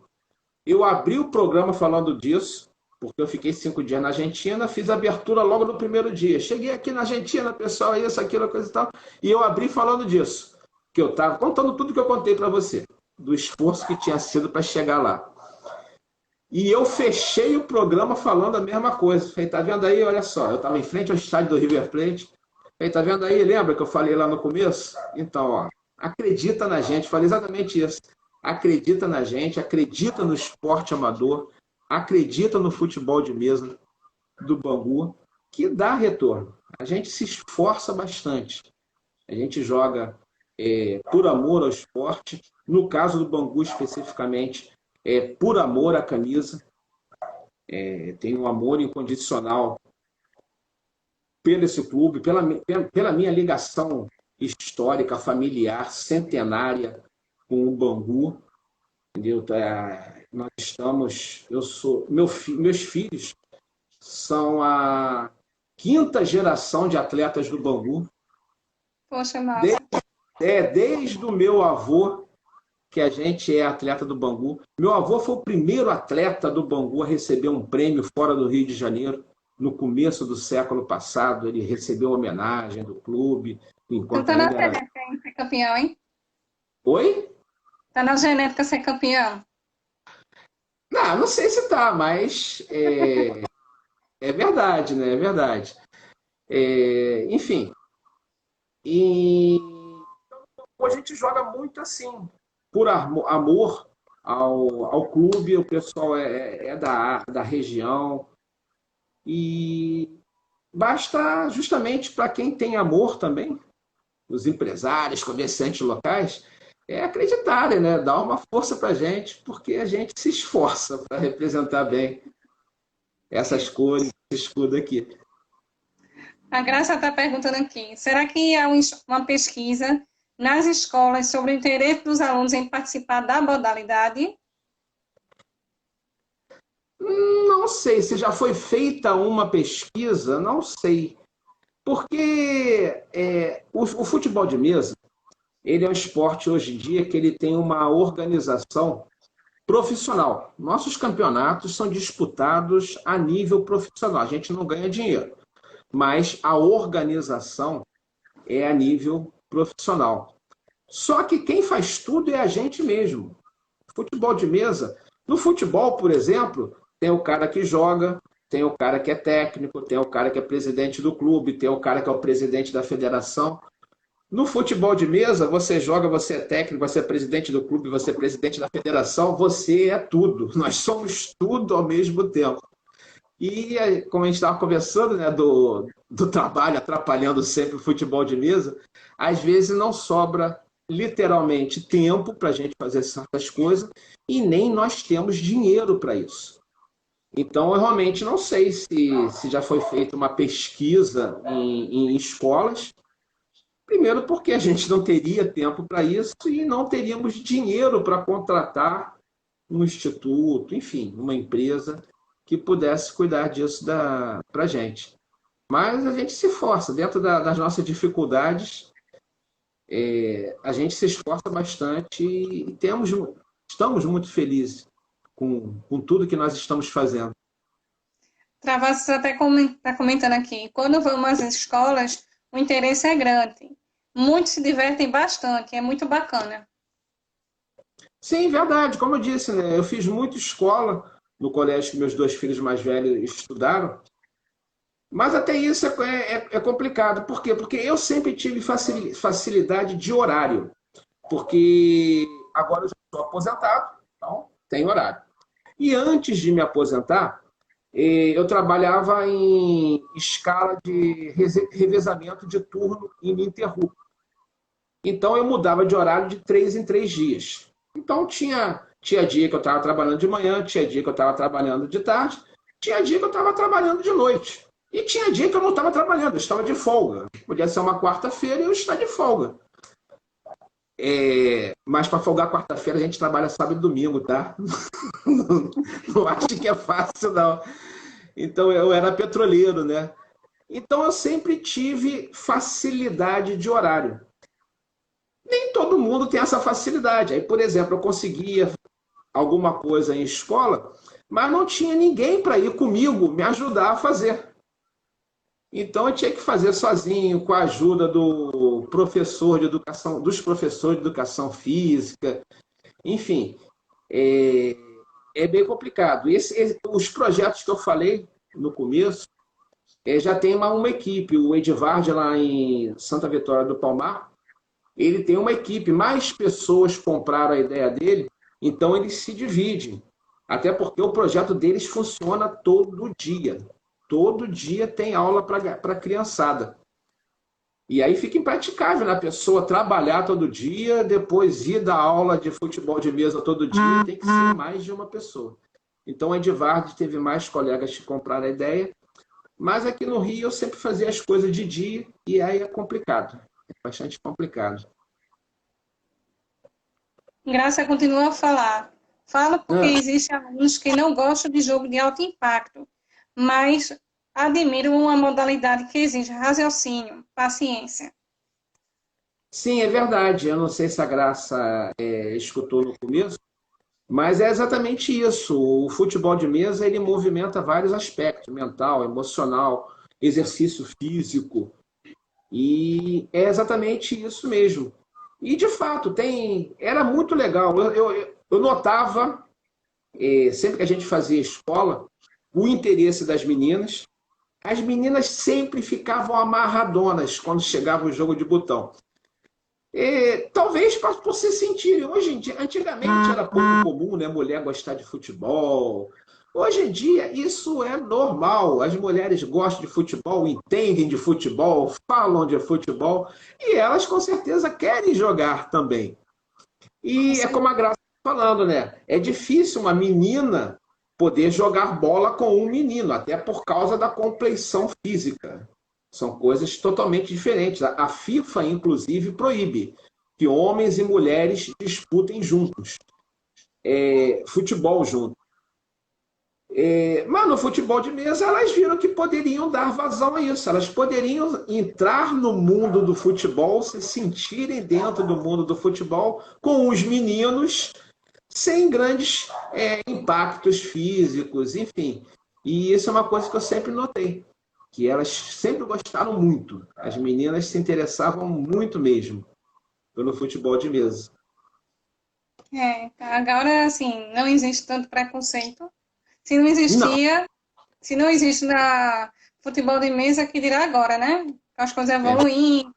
eu abri o programa falando disso, porque eu fiquei 5 dias na Argentina, fiz a abertura logo no primeiro dia. Cheguei aqui na Argentina, pessoal, isso, aquilo, coisa e tal, e eu abri falando disso. Que eu estava contando tudo que eu contei para você, do esforço que tinha sido para chegar lá. E eu fechei o programa falando a mesma coisa. Falei, tá vendo aí? Olha só, eu estava em frente ao estádio do River Plate. Falei, tá vendo aí? Lembra que eu falei lá no começo? Então, ó, acredita na gente. Falei exatamente isso. Acredita na gente, acredita no esporte amador, acredita no futebol de mesa do Bangu, que dá retorno. A gente se esforça bastante. A gente joga por amor ao esporte. No caso do Bangu, especificamente, por amor à camisa. Tem um amor incondicional pelo esse clube, pela minha ligação histórica, familiar, centenária com o Bangu. Entendeu? Nós estamos. Meus filhos são a quinta geração de atletas do Bangu. Poxa, massa. Desde o meu avô, que a gente é atleta do Bangu. Meu avô foi o primeiro atleta do Bangu a receber um prêmio fora do Rio de Janeiro. No começo do século passado, ele recebeu homenagem do clube. Tu tá na genética, hein? Ser campeão, hein? Oi? Tá na genética ser campeão. Não sei se tá, mas é verdade, né? É verdade. Enfim, e a gente joga muito assim, por amor ao clube, o pessoal é da região, e basta justamente para quem tem amor também, os empresários, comerciantes locais, acreditarem, né? Dar uma força para a gente, porque a gente se esforça para representar bem essas cores, esse escudo aqui. A Graça está perguntando aqui: será que há uma pesquisa nas escolas sobre o interesse dos alunos em participar da modalidade? Não sei se já foi feita uma pesquisa, não sei. Porque o futebol de mesa, ele é um esporte hoje em dia que ele tem uma organização profissional. Nossos campeonatos são disputados a nível profissional. A gente não ganha dinheiro, mas a organização é a nível profissional. Só que quem faz tudo é a gente mesmo. Futebol de mesa, no futebol, por exemplo, tem o cara que joga, tem o cara que é técnico, tem o cara que é presidente do clube, tem o cara que é o presidente da federação. No futebol de mesa, você joga, você é técnico, você é presidente do clube, você é presidente da federação, você é tudo. Nós somos tudo ao mesmo tempo. E como a gente estava conversando, né, do trabalho atrapalhando sempre o futebol de mesa, às vezes não sobra literalmente tempo para a gente fazer certas coisas e nem nós temos dinheiro para isso. Então, eu realmente não sei se já foi feita uma pesquisa em escolas. Primeiro, porque a gente não teria tempo para isso e não teríamos dinheiro para contratar um instituto, enfim, uma empresa que pudesse cuidar disso para a gente. Mas a gente se esforça, dentro das nossas dificuldades, a gente se esforça bastante e estamos muito felizes com tudo que nós estamos fazendo. Travassos até está comentando aqui: quando vamos às escolas, o interesse é grande. Muitos se divertem bastante, é muito bacana. Sim, verdade. Como eu disse, né? Eu fiz muita escola no colégio que meus dois filhos mais velhos estudaram, mas até isso é complicado. Por quê? Porque eu sempre tive facilidade de horário. Porque agora eu já estou aposentado, então tem horário. E antes de me aposentar, eu trabalhava em escala de revezamento de turno ininterrupto. Então eu mudava de horário de 3 em 3 dias. Então tinha dia que eu estava trabalhando de manhã, tinha dia que eu estava trabalhando de tarde, tinha dia que eu estava trabalhando de noite. E tinha dia que eu não estava trabalhando, eu estava de folga. Podia ser uma quarta-feira e eu estar de folga. Mas para folgar quarta-feira a gente trabalha sábado e domingo, tá? Não, não acho que é fácil, não. Então eu era petroleiro, né? Então eu sempre tive facilidade de horário. Nem todo mundo tem essa facilidade. Aí, por exemplo, eu conseguia alguma coisa em escola, mas não tinha ninguém para ir comigo me ajudar a fazer. Então eu tinha que fazer sozinho, com a ajuda do professor de educação, dos professores de educação física, enfim, é, é bem complicado. Os projetos que eu falei no começo, já tem uma equipe, o Edvard lá em Santa Vitória do Palmar, ele tem uma equipe, mais pessoas compraram a ideia dele, então eles se dividem. Até porque o projeto deles funciona todo dia. Todo dia tem aula para a criançada. E aí fica impraticável, né? A pessoa trabalhar todo dia, depois ir dar aula de futebol de mesa todo dia, tem que ser mais de uma pessoa. Então, a Edvard teve mais colegas que compraram a ideia, mas aqui no Rio eu sempre fazia as coisas de dia e aí é complicado. É bastante complicado. Graça continua a falar. Fala porque Ah, existem alunos que não gostam de jogo de alto impacto, mas admiram uma modalidade que exige raciocínio, paciência. sim, é verdade. Eu não sei se a Graça escutou no começo, mas é exatamente isso. O futebol de mesa ele movimenta vários aspectos, mental, emocional, exercício físico, e é exatamente isso mesmo. E de fato era muito legal. Eu notava sempre que a gente fazia escola o interesse das meninas. as meninas sempre ficavam amarradonas quando chegava o jogo de botão. Talvez por se sentirem. Hoje em dia, antigamente era pouco comum, né, mulher gostar de futebol. Hoje em dia, isso é normal. As mulheres gostam de futebol, entendem de futebol, falam de futebol, e elas com certeza querem jogar também. Com E é como a certeza. Graça está falando, né? É difícil uma menina poder jogar bola com um menino, até por causa da compleição física. São coisas totalmente diferentes. A FIFA, inclusive, proíbe que homens e mulheres disputem juntos, futebol junto. Mas no futebol de mesa elas viram que poderiam dar vazão a isso. Elas poderiam entrar no mundo do futebol, se sentirem dentro do mundo do futebol com os meninos sem grandes impactos físicos, enfim. E isso é uma coisa que eu sempre notei, que elas sempre gostaram muito. As meninas se interessavam muito mesmo pelo futebol de mesa. Agora, assim, não existe tanto preconceito. Se não Não, existia, se não existe na futebol de mesa, que dirá agora, né? As coisas é, evoluindo,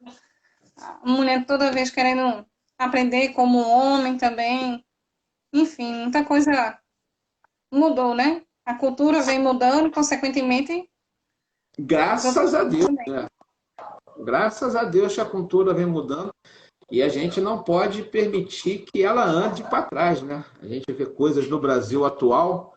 a mulher toda vez querendo aprender como homem também. Enfim, muita coisa mudou, né? A cultura vem mudando, consequentemente, os graças a objetivos Deus, também. né? Graças a Deus que a cultura vem mudando e a gente não pode permitir que ela ande para trás, né? A gente vê coisas no Brasil atual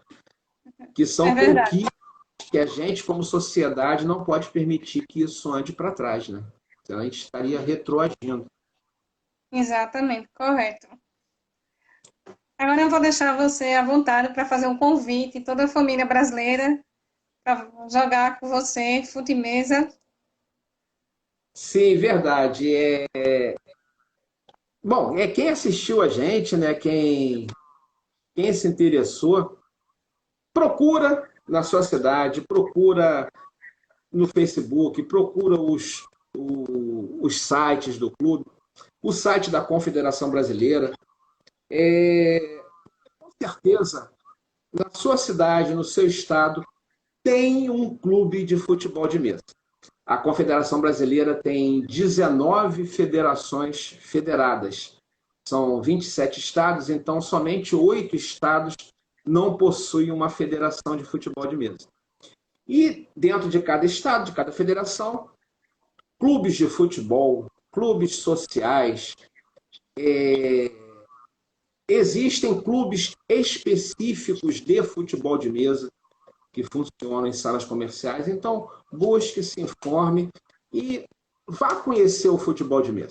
que É são verdade, conquistas que a gente, como sociedade, não pode permitir que isso ande para trás, né? Senão a gente estaria retroagindo. exatamente, correto. Agora eu vou deixar você à vontade para fazer um convite, toda a família brasileira, para jogar com você, fute-mesa. Sim, verdade. Bom, quem assistiu a gente, né? Quem se interessou, procura na sua cidade, procura no Facebook, procura os sites do clube, o site da Confederação Brasileira. Com certeza, na sua cidade, no seu estado, tem um clube de futebol de mesa. A Confederação Brasileira tem 19 federações federadas. São 27 estados, então somente 8 estados não possuem uma federação de futebol de mesa. E dentro de cada estado, de cada federação, clubes de futebol, clubes sociais, existem clubes específicos de futebol de mesa que funcionam em salas comerciais. Então, busque, se informe e vá conhecer o futebol de mesa.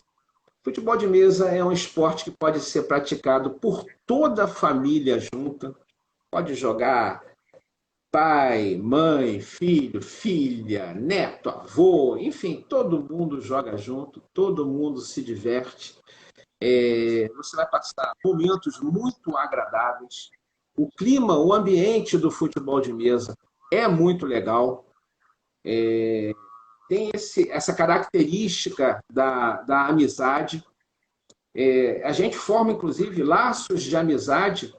Futebol de mesa é um esporte que pode ser praticado por toda a família junta. Pode jogar pai, mãe, filho, filha, neto, avô, enfim, todo mundo joga junto, todo mundo se diverte. Você vai passar momentos muito agradáveis. O clima, o ambiente do futebol de mesa é muito legal. Tem essa característica da amizade. A gente forma, inclusive, laços de amizade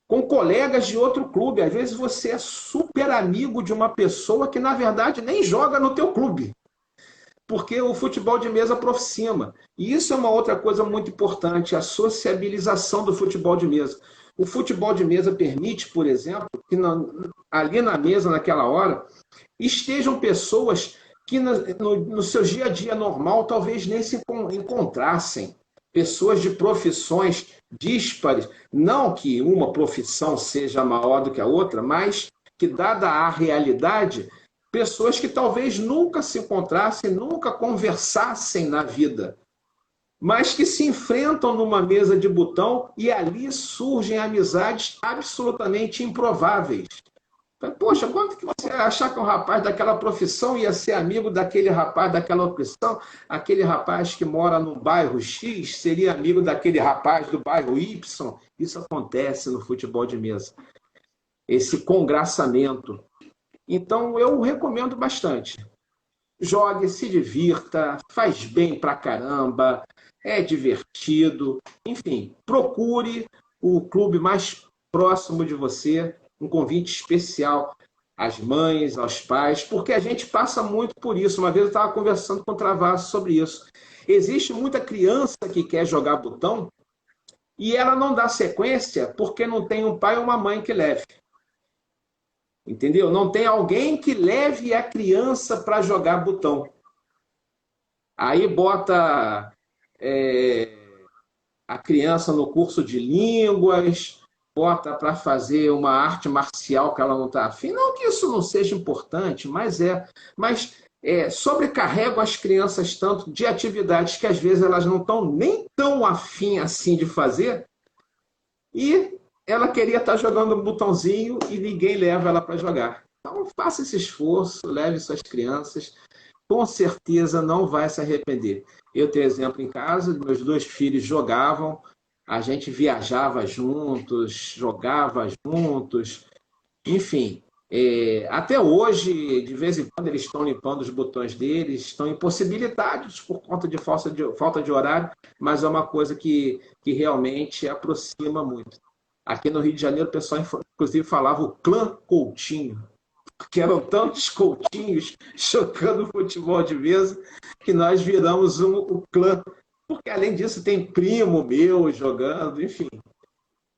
com colegas de outro clube. Às vezes você é super amigo de uma pessoa que, na verdade, nem joga no teu clube, porque o futebol de mesa aproxima. E isso é uma outra coisa muito importante, a sociabilização do futebol de mesa. O futebol de mesa permite, por exemplo, que ali na mesa, naquela hora, estejam pessoas que no seu dia a dia normal talvez nem se encontrassem. Pessoas de profissões díspares, não que uma profissão seja maior do que a outra, mas que, dada a realidade, pessoas que talvez nunca se encontrassem, nunca conversassem na vida, mas que se enfrentam numa mesa de botão e ali surgem amizades absolutamente improváveis. Poxa, quando que você achar que um rapaz daquela profissão ia ser amigo daquele rapaz daquela profissão? Aquele rapaz que mora no bairro X seria amigo daquele rapaz do bairro Y? Isso acontece no futebol de mesa. Esse congraçamento. Então, eu recomendo bastante. Jogue, se divirta, faz bem pra caramba, é divertido. Enfim, procure o clube mais próximo de você, um convite especial. às mães, aos pais, porque a gente passa muito por isso. Uma vez eu estava conversando com o Travasso sobre isso. Existe muita criança que quer jogar botão e ela não dá sequência porque não tem um pai ou uma mãe que leve. Entendeu? Não tem alguém que leve a criança para jogar botão. Aí bota é, a criança no curso de línguas, bota para fazer uma arte marcial que ela não está afim. Não que isso não seja importante, mas é. Mas sobrecarrega as crianças tanto de atividades que às vezes elas não estão nem tão afim assim de fazer, e ela queria estar jogando um botãozinho e ninguém leva ela para jogar. Então faça esse esforço, leve suas crianças, com certeza não vai se arrepender. Eu tenho exemplo em casa, meus dois filhos jogavam, a gente viajava juntos, jogava juntos, enfim. Até hoje, de vez em quando, eles estão limpando os botões deles, estão impossibilitados por conta de falta de horário, mas é uma coisa que realmente aproxima muito. Aqui no Rio de Janeiro, o pessoal, inclusive, falava o clã Coutinho, que eram tantos coutinhos jogando futebol de mesa que nós viramos o clã. Porque, além disso, tem primo meu jogando, enfim. É,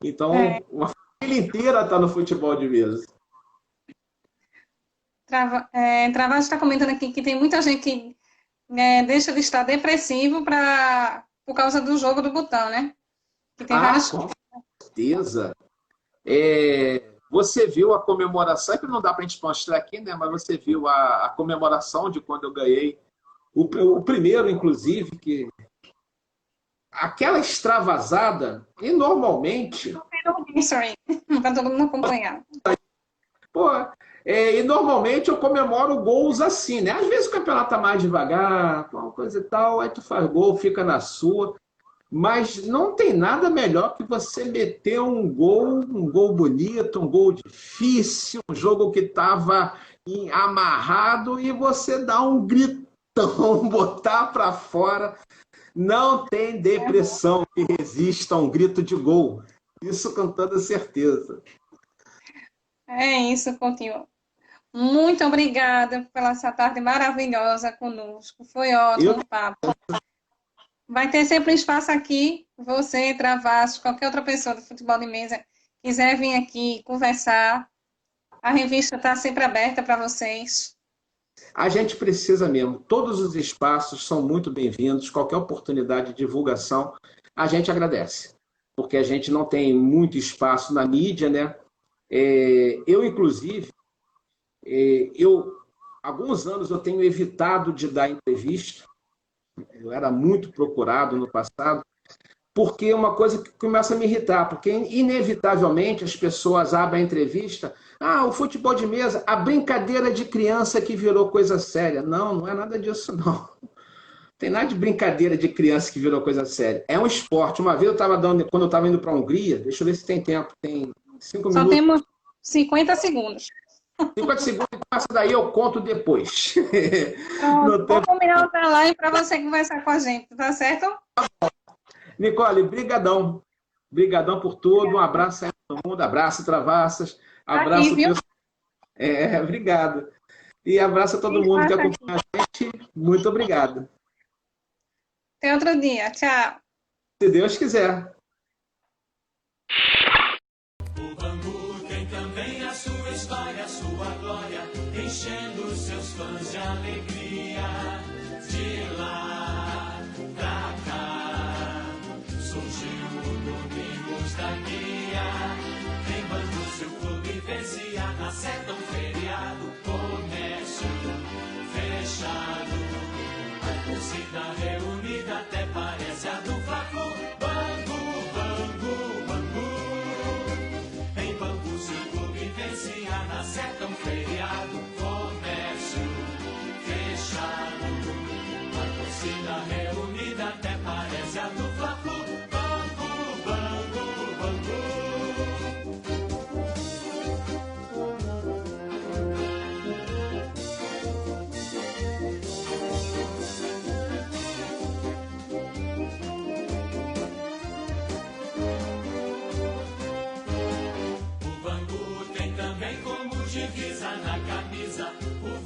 Então, uma família inteira está no futebol de mesa. Travassos está comentando aqui que tem muita gente que deixa de estar depressivo por causa do jogo do botão, né? Que tem Ah, várias. com certeza. Você viu a comemoração, que não dá para a gente mostrar aqui, né? Mas você viu a comemoração de quando eu ganhei o primeiro, inclusive, que aquela extravasada, e normalmente, Isso aí, para todo mundo acompanhar. pô, e normalmente eu comemoro gols assim, né? Às vezes o campeonato tá mais devagar, uma coisa e tal, aí tu faz gol, fica na sua. Mas não tem nada melhor que você meter um gol bonito, um gol difícil, um jogo que estava amarrado e você dar um gritão, botar para fora. Não tem depressão que resista a um grito de gol. Isso com toda certeza. É isso, Coutinho. Muito obrigada pela essa tarde maravilhosa conosco. Foi Eu, ótimo o papo. Vai ter sempre um espaço aqui, você, Travassos, qualquer outra pessoa do futebol de mesa, quiser vir aqui conversar. A revista está sempre aberta para vocês. a gente precisa mesmo. Todos os espaços são muito bem-vindos. Qualquer oportunidade de divulgação, a gente agradece. Porque a gente não tem muito espaço na mídia, né? Eu, inclusive, alguns anos eu tenho evitado de dar entrevista. Eu era muito procurado no passado, porque é uma coisa que começa a me irritar, porque inevitavelmente as pessoas abrem a entrevista, o futebol de mesa, a brincadeira de criança que virou coisa séria. Não, não é nada disso, não. Tem nada de brincadeira de criança que virou coisa séria. É um esporte. Uma vez quando eu estava indo para a Hungria, deixa eu ver se tem tempo, tem 5 Só minutos. temos 50 segundos. 50 segundos, essa daí eu conto depois. Pronto, No vou tempo. combinar outra live para você conversar com a gente, tá certo? Nicole, brigadão. Brigadão por tudo. Um abraço aí a todo mundo. Abraço, Travassas. Tá aqui, Abraço, viu? pessoal. Obrigado. E abraço a todo mundo que Passa aqui. acompanha a gente. Muito obrigado. Até outro dia. Tchau. Se Deus quiser. O Bangu tem também a sua história, a sua glória, enchendo seus fãs de alegria. De lá pra cá, surgiu o Domingos da Guia. Em Bangu seu clube vencia, acerta um feriado, comércio fechado. A torcida reunida até parece a do Fla-Flu. Bangu, Bangu, Bangu. Em Bangu se o clube vencia, na seta um feriado, comércio fechado. A torcida reunida até parece a do Fla-Flu. Bangu, Bangu, Bangu. O Bangu tem também como divisa na camisa, o